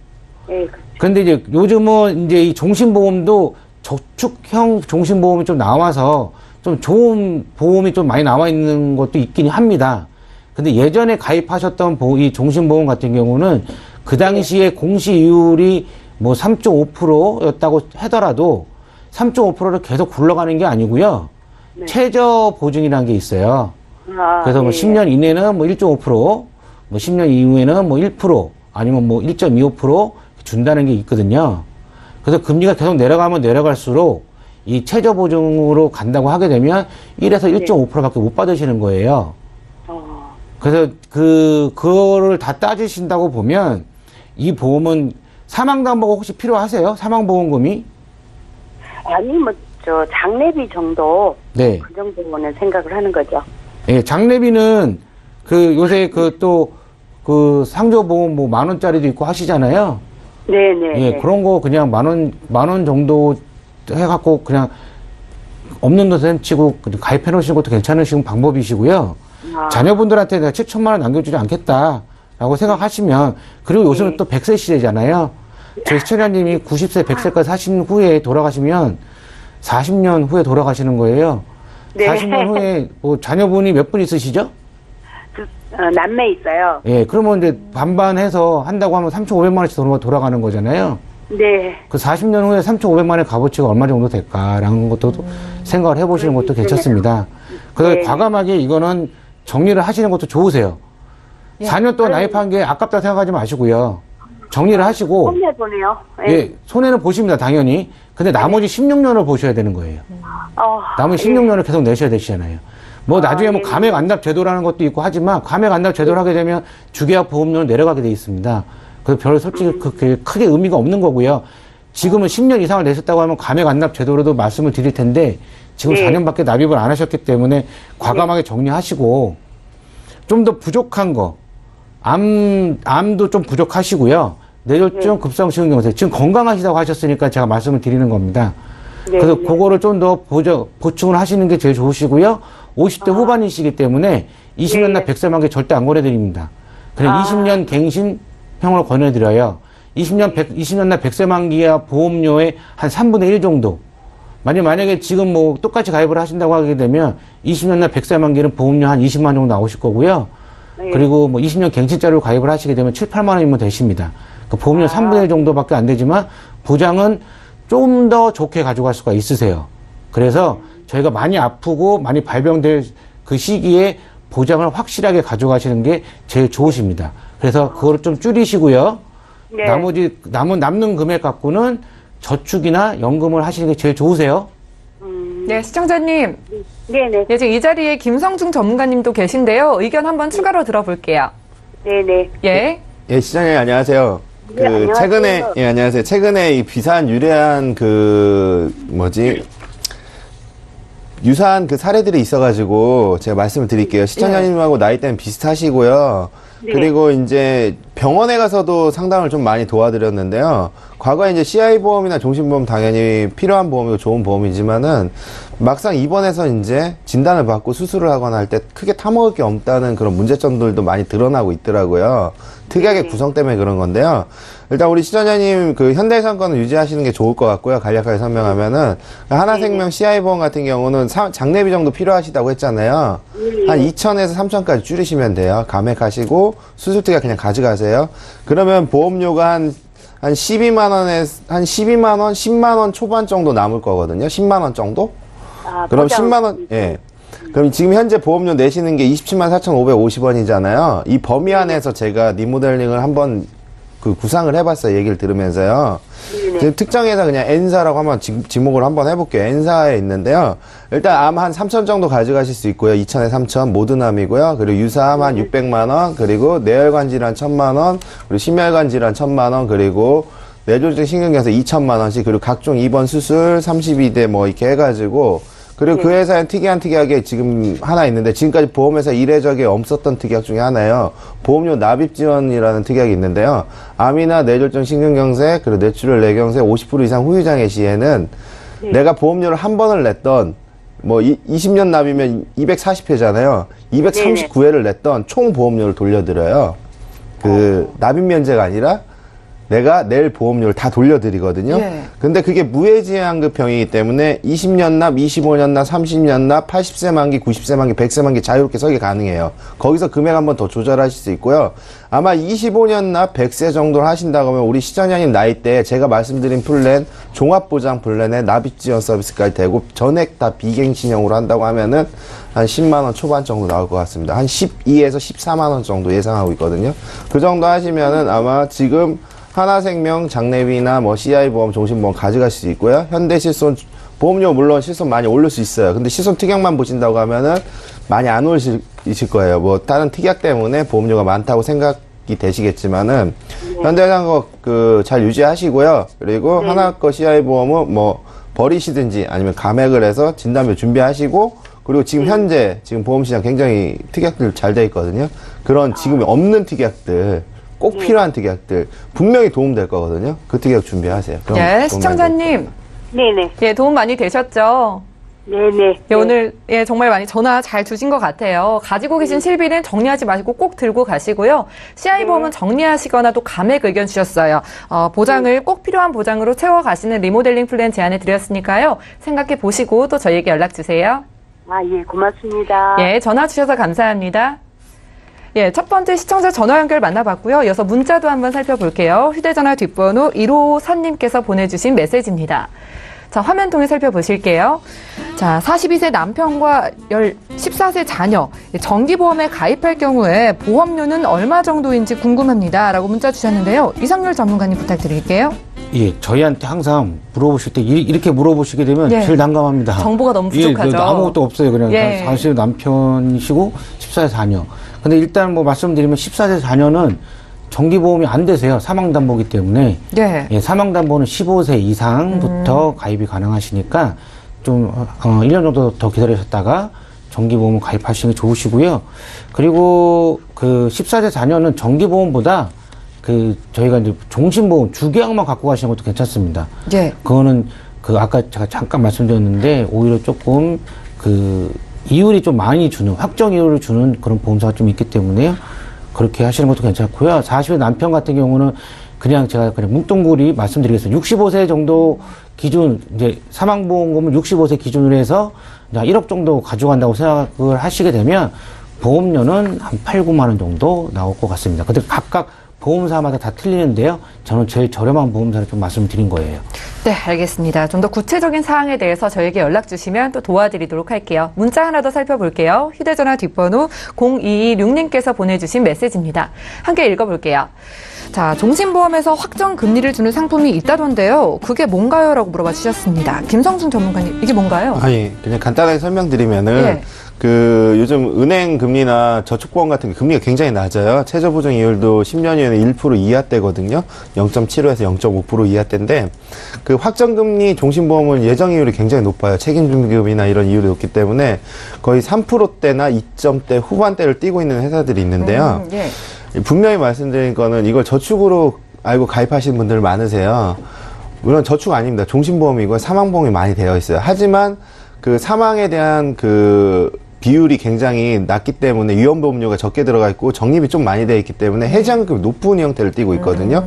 네, 그런데 이제 요즘은 이제 이 종신보험도 저축형 종신보험이 좀 나와서 좀 좋은 보험이 좀 많이 나와 있는 것도 있긴 합니다. 근데 예전에 가입하셨던 이 종신보험 같은 경우는 그 당시에 공시이율이 뭐 3.5%였다고 하더라도 3.5%를 계속 굴러가는 게 아니고요. 네. 최저 보증이라는 게 있어요. 그래서 뭐 예. 10년 이내는 뭐 1.5%, 뭐 10년 이후에는 뭐 1%, 아니면 뭐 1.25% 준다는 게 있거든요. 그래서 금리가 계속 내려가면 내려갈수록 이 최저 보증으로 간다고 하게 되면 1에서 1.5%밖에 못 받으시는 거예요. 그래서 그거를 다 따지신다고 보면 이 보험은 사망담보가 혹시 필요하세요? 사망보험금이? 아니, 뭐, 장례비 정도. 네. 그 정도는 생각을 하는 거죠. 예, 장례비는 요새 상조보험 뭐 10,000원짜리도 있고 하시잖아요. 네네. 예, 그런 거 그냥 만 원 정도 해갖고 그냥 없는 돈셈 치고 가입해 놓으시는 것도 괜찮으신 방법이시고요. 자녀분들한테 내가 7천만 원 남겨주지 않겠다라고 생각하시면, 그리고 요새는 또 100세 시대잖아요. 저희 시청자님이 90세, 100세까지 사신 후에 돌아가시면 40년 후에 돌아가시는 거예요. 네. 40년 후에 뭐 자녀분이 몇 분 있으시죠? 남매 있어요. 예, 그러면 이제 반반해서 한다고 하면 3,500만 원씩 돌아가는 거잖아요. 네. 그 40년 후에 3,500만 원의 값어치가 얼마 정도 될까라는 것도 생각을 해보시는 것도 괜찮습니다. 그래서 네. 과감하게 이거는 정리를 하시는 것도 좋으세요. 4년 동안 나입한 게 아깝다 생각하지 마시고요. 정리를 하시고. 손해보네요. 예, 손해는 보십니다, 당연히. 근데 나머지 16년을 보셔야 되는 거예요. 나머지 16년을 계속 내셔야 되시잖아요. 뭐 나중에 뭐 감액 안납 제도라는 것도 있고 하지만 감액 안납 제도를 하게 되면 주계약 보험료는 내려가게 돼 있습니다. 그래서 별 솔직히 그렇게 크게 의미가 없는 거고요. 지금은 10년 이상을 내셨다고 하면 감액 안납 제도로도 말씀을 드릴 텐데 지금 4년밖에 납입을 안 하셨기 때문에 과감하게 정리하시고, 좀 더 부족한 거, 암도 좀 부족하시고요. 뇌졸중, 급성심근경색, 지금 건강하시다고 하셨으니까 제가 말씀을 드리는 겁니다. 그래서 그거를 좀 더 보충을 하시는 게 제일 좋으시고요. 50대 후반이시기 때문에 20년 나 100세 만기 절대 안 권해드립니다. 그냥 20년 갱신형으로 권해드려요. 20년 나 100세 만기야 보험료의 한 3분의 1 정도. 만약에 지금 뭐 똑같이 가입을 하신다고 하게 되면 20년 나 100세 만기는 보험료 한 20만 원 정도 나오실 거고요. 그리고 뭐 20년 갱신자료로 가입을 하시게 되면 7, 8만 원이면 되십니다. 그 보험료 3분의 1 정도밖에 안 되지만 보장은 좀 더 좋게 가져갈 수가 있으세요. 그래서 저희가 많이 아프고 많이 발병될 그 시기에 보장을 확실하게 가져가시는 게 제일 좋으십니다. 그래서 그거를 좀 줄이시고요. 네. 나머지 남는 금액 갖고는 저축이나 연금을 하시는 게 제일 좋으세요. 네, 시청자님. 네네. 예, 지금 이 자리에 김성중 전문가님도 계신데요. 의견 한번 추가로 들어볼게요. 네네. 예. 예, 시장님 안녕하세요. 네, 안녕하세요. 최근에 이 비슷한 유사한 유사한 사례들이 있어가지고 제가 말씀을 드릴게요. 시청자님하고 나이대는 비슷하시고요. 네. 그리고 이제 병원에 가서도 상담을 좀 많이 도와드렸는데요. 과거에 이제 CI 보험이나 종신보험 당연히 필요한 보험이고 좋은 보험이지만은 막상 입원해서 이제 진단을 받고 수술을 하거나 할 때 크게 타먹을 게 없다는 그런 문제점들도 많이 드러나고 있더라고요. 특이하게 구성 때문에 그런 건데요. 일단 우리 시청자님 현대해상권은 유지하시는 게 좋을 것 같고요. 간략하게 설명하면은 하나생명 CI 보험 같은 경우는 장례비 정도 필요하시다고 했잖아요. 한 2천에서 3천까지 줄이시면 돼요. 감액하시고 수술비가 그냥 가져가세요. 그러면 보험료가 한 12만 원, 10만 원 초반 정도 남을 거거든요. 10만 원 정도? 그럼 10만 원, 예. 그럼 지금 현재 보험료 내시는 게 27만 4,550원이잖아요. 이 범위 안에서 제가 리모델링을 한번 구상을 해봤어요. 얘기를 들으면서요. 지금 특정해서 그냥 N사라고 한번 지목을 한번 해볼게요. N사에 있는데요. 일단 암 한 3천 정도 가져가실 수 있고요. 2천에 3천 모든 암이고요. 그리고 유사암 한 600만 원, 그리고 뇌혈관 질환 1,000만 원, 그리고 심혈관 질환 1,000만 원, 그리고 뇌졸중 신경경색 2천만 원씩, 그리고 각종 입원 수술 32대 뭐 이렇게 해가지고, 그리고 그 회사에 특이하게 지금 하나 있는데, 지금까지 보험회사 이례적에 없었던 특약 중에 하나예요. 보험료 납입 지원이라는 특약이 있는데요. 암이나 뇌졸중 신경경색, 그리고 뇌출혈 뇌경색 50% 이상 후유장애 시에는 내가 보험료를 한 번을 냈던, 뭐 20년 납이면 240회잖아요. 239회를 냈던 총 보험료를 돌려드려요. 그 납입 면제가 아니라 내가 낼 보험료를 다 돌려드리거든요. 예. 근데 그게 무해지환급형이기 때문에 20년 납, 25년 납, 30년 납, 80세 만기, 90세 만기, 100세 만기 자유롭게 설계 가능해요. 거기서 금액 한번 더 조절하실 수 있고요. 아마 25년 납, 100세 정도를 하신다고 하면 우리 시장님 나이대에 제가 말씀드린 플랜, 종합보장 플랜에 납입 지원 서비스까지 되고 전액 다 비갱신형으로 한다고 하면은 한 10만 원 초반 정도 나올 것 같습니다. 한 12에서 14만 원 정도 예상하고 있거든요. 그 정도 하시면은 아마 지금 하나생명, 장례비나 뭐 CI보험, 종신보험 가져가실 수 있고요. 현대실손 보험료 물론 실손 많이 올릴 수 있어요. 근데 실손 특약만 보신다고 하면은 많이 안 올리실 거예요. 뭐 다른 특약 때문에 보험료가 많다고 생각이 되시겠지만은 현대생거 그 잘 유지하시고요. 그리고 하나거 CI보험은 뭐 버리시든지 아니면 감액을 해서 진단비 준비하시고 그리고 지금 현재 지금 보험시장 굉장히 특약들 잘 돼 있거든요. 그런 지금 없는 특약들 꼭 필요한 특약들 분명히 도움될 거거든요. 그 특약 준비하세요. 그럼 예, 도움 시청자님. 네네. 예, 도움 많이 되셨죠? 네네. 예, 오늘 예, 정말 많이 전화 잘 주신 것 같아요. 가지고 계신 실비는 정리하지 마시고 꼭 들고 가시고요. CI보험은 정리하시거나 또 감액 의견 주셨어요. 보장을 꼭 필요한 보장으로 채워가시는 리모델링 플랜 제안해 드렸으니까요. 생각해 보시고 또 저희에게 연락 주세요. 아, 예, 고맙습니다. 예, 전화 주셔서 감사합니다. 예, 첫 번째 시청자 전화 연결 만나봤고요. 이어서 문자도 한번 살펴볼게요. 휴대전화 뒷번호 154님께서 보내주신 메시지입니다. 자, 화면 통해 살펴보실게요. 자, 42세 남편과 14세 자녀, 정기보험에 가입할 경우에 보험료는 얼마 정도인지 궁금합니다. 라고 문자 주셨는데요. 이상률 전문가님 부탁드릴게요. 예, 저희한테 항상 물어보실 때 이렇게 물어보시게 되면 예. 제일 난감합니다. 정보가 너무 부족하죠. 예, 아무것도 없어요. 그냥 예. 40세 남편이시고 14세 자녀. 근데 일단 뭐 말씀드리면 14세 자녀는 정기보험이 안 되세요. 사망담보기 때문에. 예. 예, 사망담보는 15세 이상부터 가입이 가능하시니까 좀 1년 정도 더 기다리셨다가 정기보험 가입하시는 게 좋으시고요. 그리고 그 14세 자녀는 정기보험보다 그 저희가 이제 종신보험 주계약만 갖고 가시는 것도 괜찮습니다. 예. 그거는 그 아까 제가 잠깐 말씀드렸는데 오히려 조금 그 이율이 좀 많이 주는 확정 이율을 주는 그런 보험사가 좀 있기 때문에요. 그렇게 하시는 것도 괜찮고요. 40세 남편 같은 경우는 그냥 제가 그냥 뭉뚱그리 말씀드리겠습니다. 65세 정도 기준 이제 사망보험금을 65세 기준으로 해서 1억 정도 가져간다고 생각을 하시게 되면 보험료는 한 8, 9만 원 정도 나올 것 같습니다. 근데 각각 보험사마다 다 틀리는데요. 저는 제일 저렴한 보험사를 좀 말씀드린 거예요. 네, 알겠습니다. 좀 더 구체적인 사항에 대해서 저에게 연락 주시면 또 도와드리도록 할게요. 문자 하나 더 살펴볼게요. 휴대전화 뒷번호 0226님께서 보내주신 메시지입니다. 함께 읽어볼게요. 자, 종신보험에서 확정 금리를 주는 상품이 있다던데요. 그게 뭔가요? 라고 물어봐 주셨습니다. 김성순 전문가님, 이게 뭔가요? 아니, 그냥 간단하게 설명드리면은, 예. 그, 요즘 은행 금리나 저축보험 같은 게 금리가 굉장히 낮아요. 최저보증 이율도 10년이면 1% 이하대거든요. 0.75에서 0.5% 이하대인데, 그 확정금리 종신보험은 예정이율이 굉장히 높아요. 책임중립이나 이런 이율이 높기 때문에 거의 3%대나 2점대 후반대를 띄고 있는 회사들이 있는데요. 예. 분명히 말씀드린 거는 이걸 저축으로 알고 가입하시는 분들 많으세요. 물론 저축 아닙니다. 종신보험이고 사망보험이 많이 되어 있어요. 하지만 그 사망에 대한 그 비율이 굉장히 낮기 때문에 위험보험료가 적게 들어가 있고 적립이 좀 많이 되어 있기 때문에 해지환급이 높은 형태를 띠고 있거든요.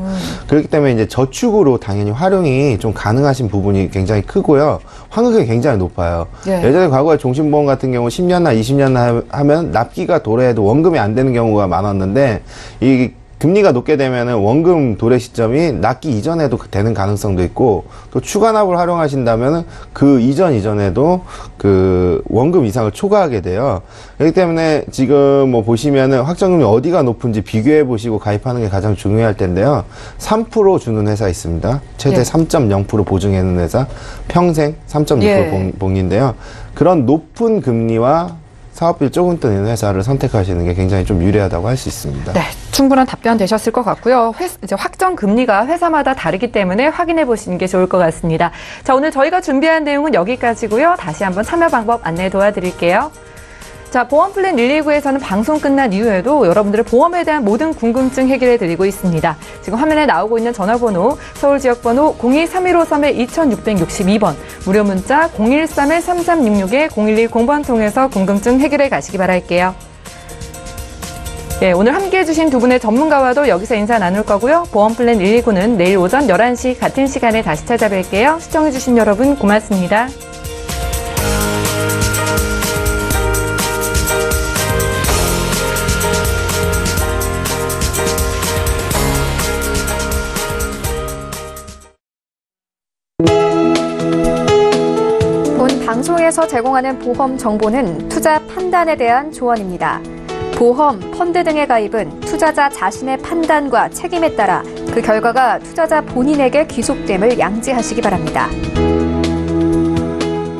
그렇기 때문에 이제 저축으로 당연히 활용이 좀 가능하신 부분이 굉장히 크고요. 환급이 굉장히 높아요. 예. 예전에 과거에 종신보험 같은 경우 10년나 20년 하면 납기가 도래해도 원금이 안 되는 경우가 많았는데 이 금리가 높게 되면은 원금 도래 시점이 납기 이전에도 되는 가능성도 있고 또 추가납을 활용하신다면은 그 이전에도 그 원금 이상을 초과하게 돼요. 그렇기 때문에 지금 뭐 보시면은 확정금리 어디가 높은지 비교해 보시고 가입하는 게 가장 중요할 텐데요. 3% 주는 회사 있습니다. 최대 예. 3.0% 보증해는 회사 평생 3.6% 예. 복리인데요. 그런 높은 금리와 사업비를 조금 뜨는 회사를 선택하시는 게 굉장히 좀 유리하다고 할 수 있습니다. 네, 충분한 답변 되셨을 것 같고요. 이제 확정 금리가 회사마다 다르기 때문에 확인해 보시는 게 좋을 것 같습니다. 자, 오늘 저희가 준비한 내용은 여기까지고요. 다시 한번 참여 방법 안내 도와드릴게요. 자, 보험플랜 119에서는 방송 끝난 이후에도 여러분들의 보험에 대한 모든 궁금증 해결해 드리고 있습니다. 지금 화면에 나오고 있는 전화번호 서울지역번호 02-3153-2662번 무료 문자 013-3366-0110번 통해서 궁금증 해결해 가시기 바랄게요. 예, 오늘 함께해 주신 두 분의 전문가와도 여기서 인사 나눌 거고요. 보험플랜 119는 내일 오전 11시 같은 시간에 다시 찾아뵐게요. 시청해 주신 여러분 고맙습니다. 본 방송에서 제공하는 보험 정보는 투자 판단에 대한 조언입니다. 보험, 펀드 등의 가입은 투자자 자신의 판단과 책임에 따라 그 결과가 투자자 본인에게 귀속됨을 양지하시기 바랍니다.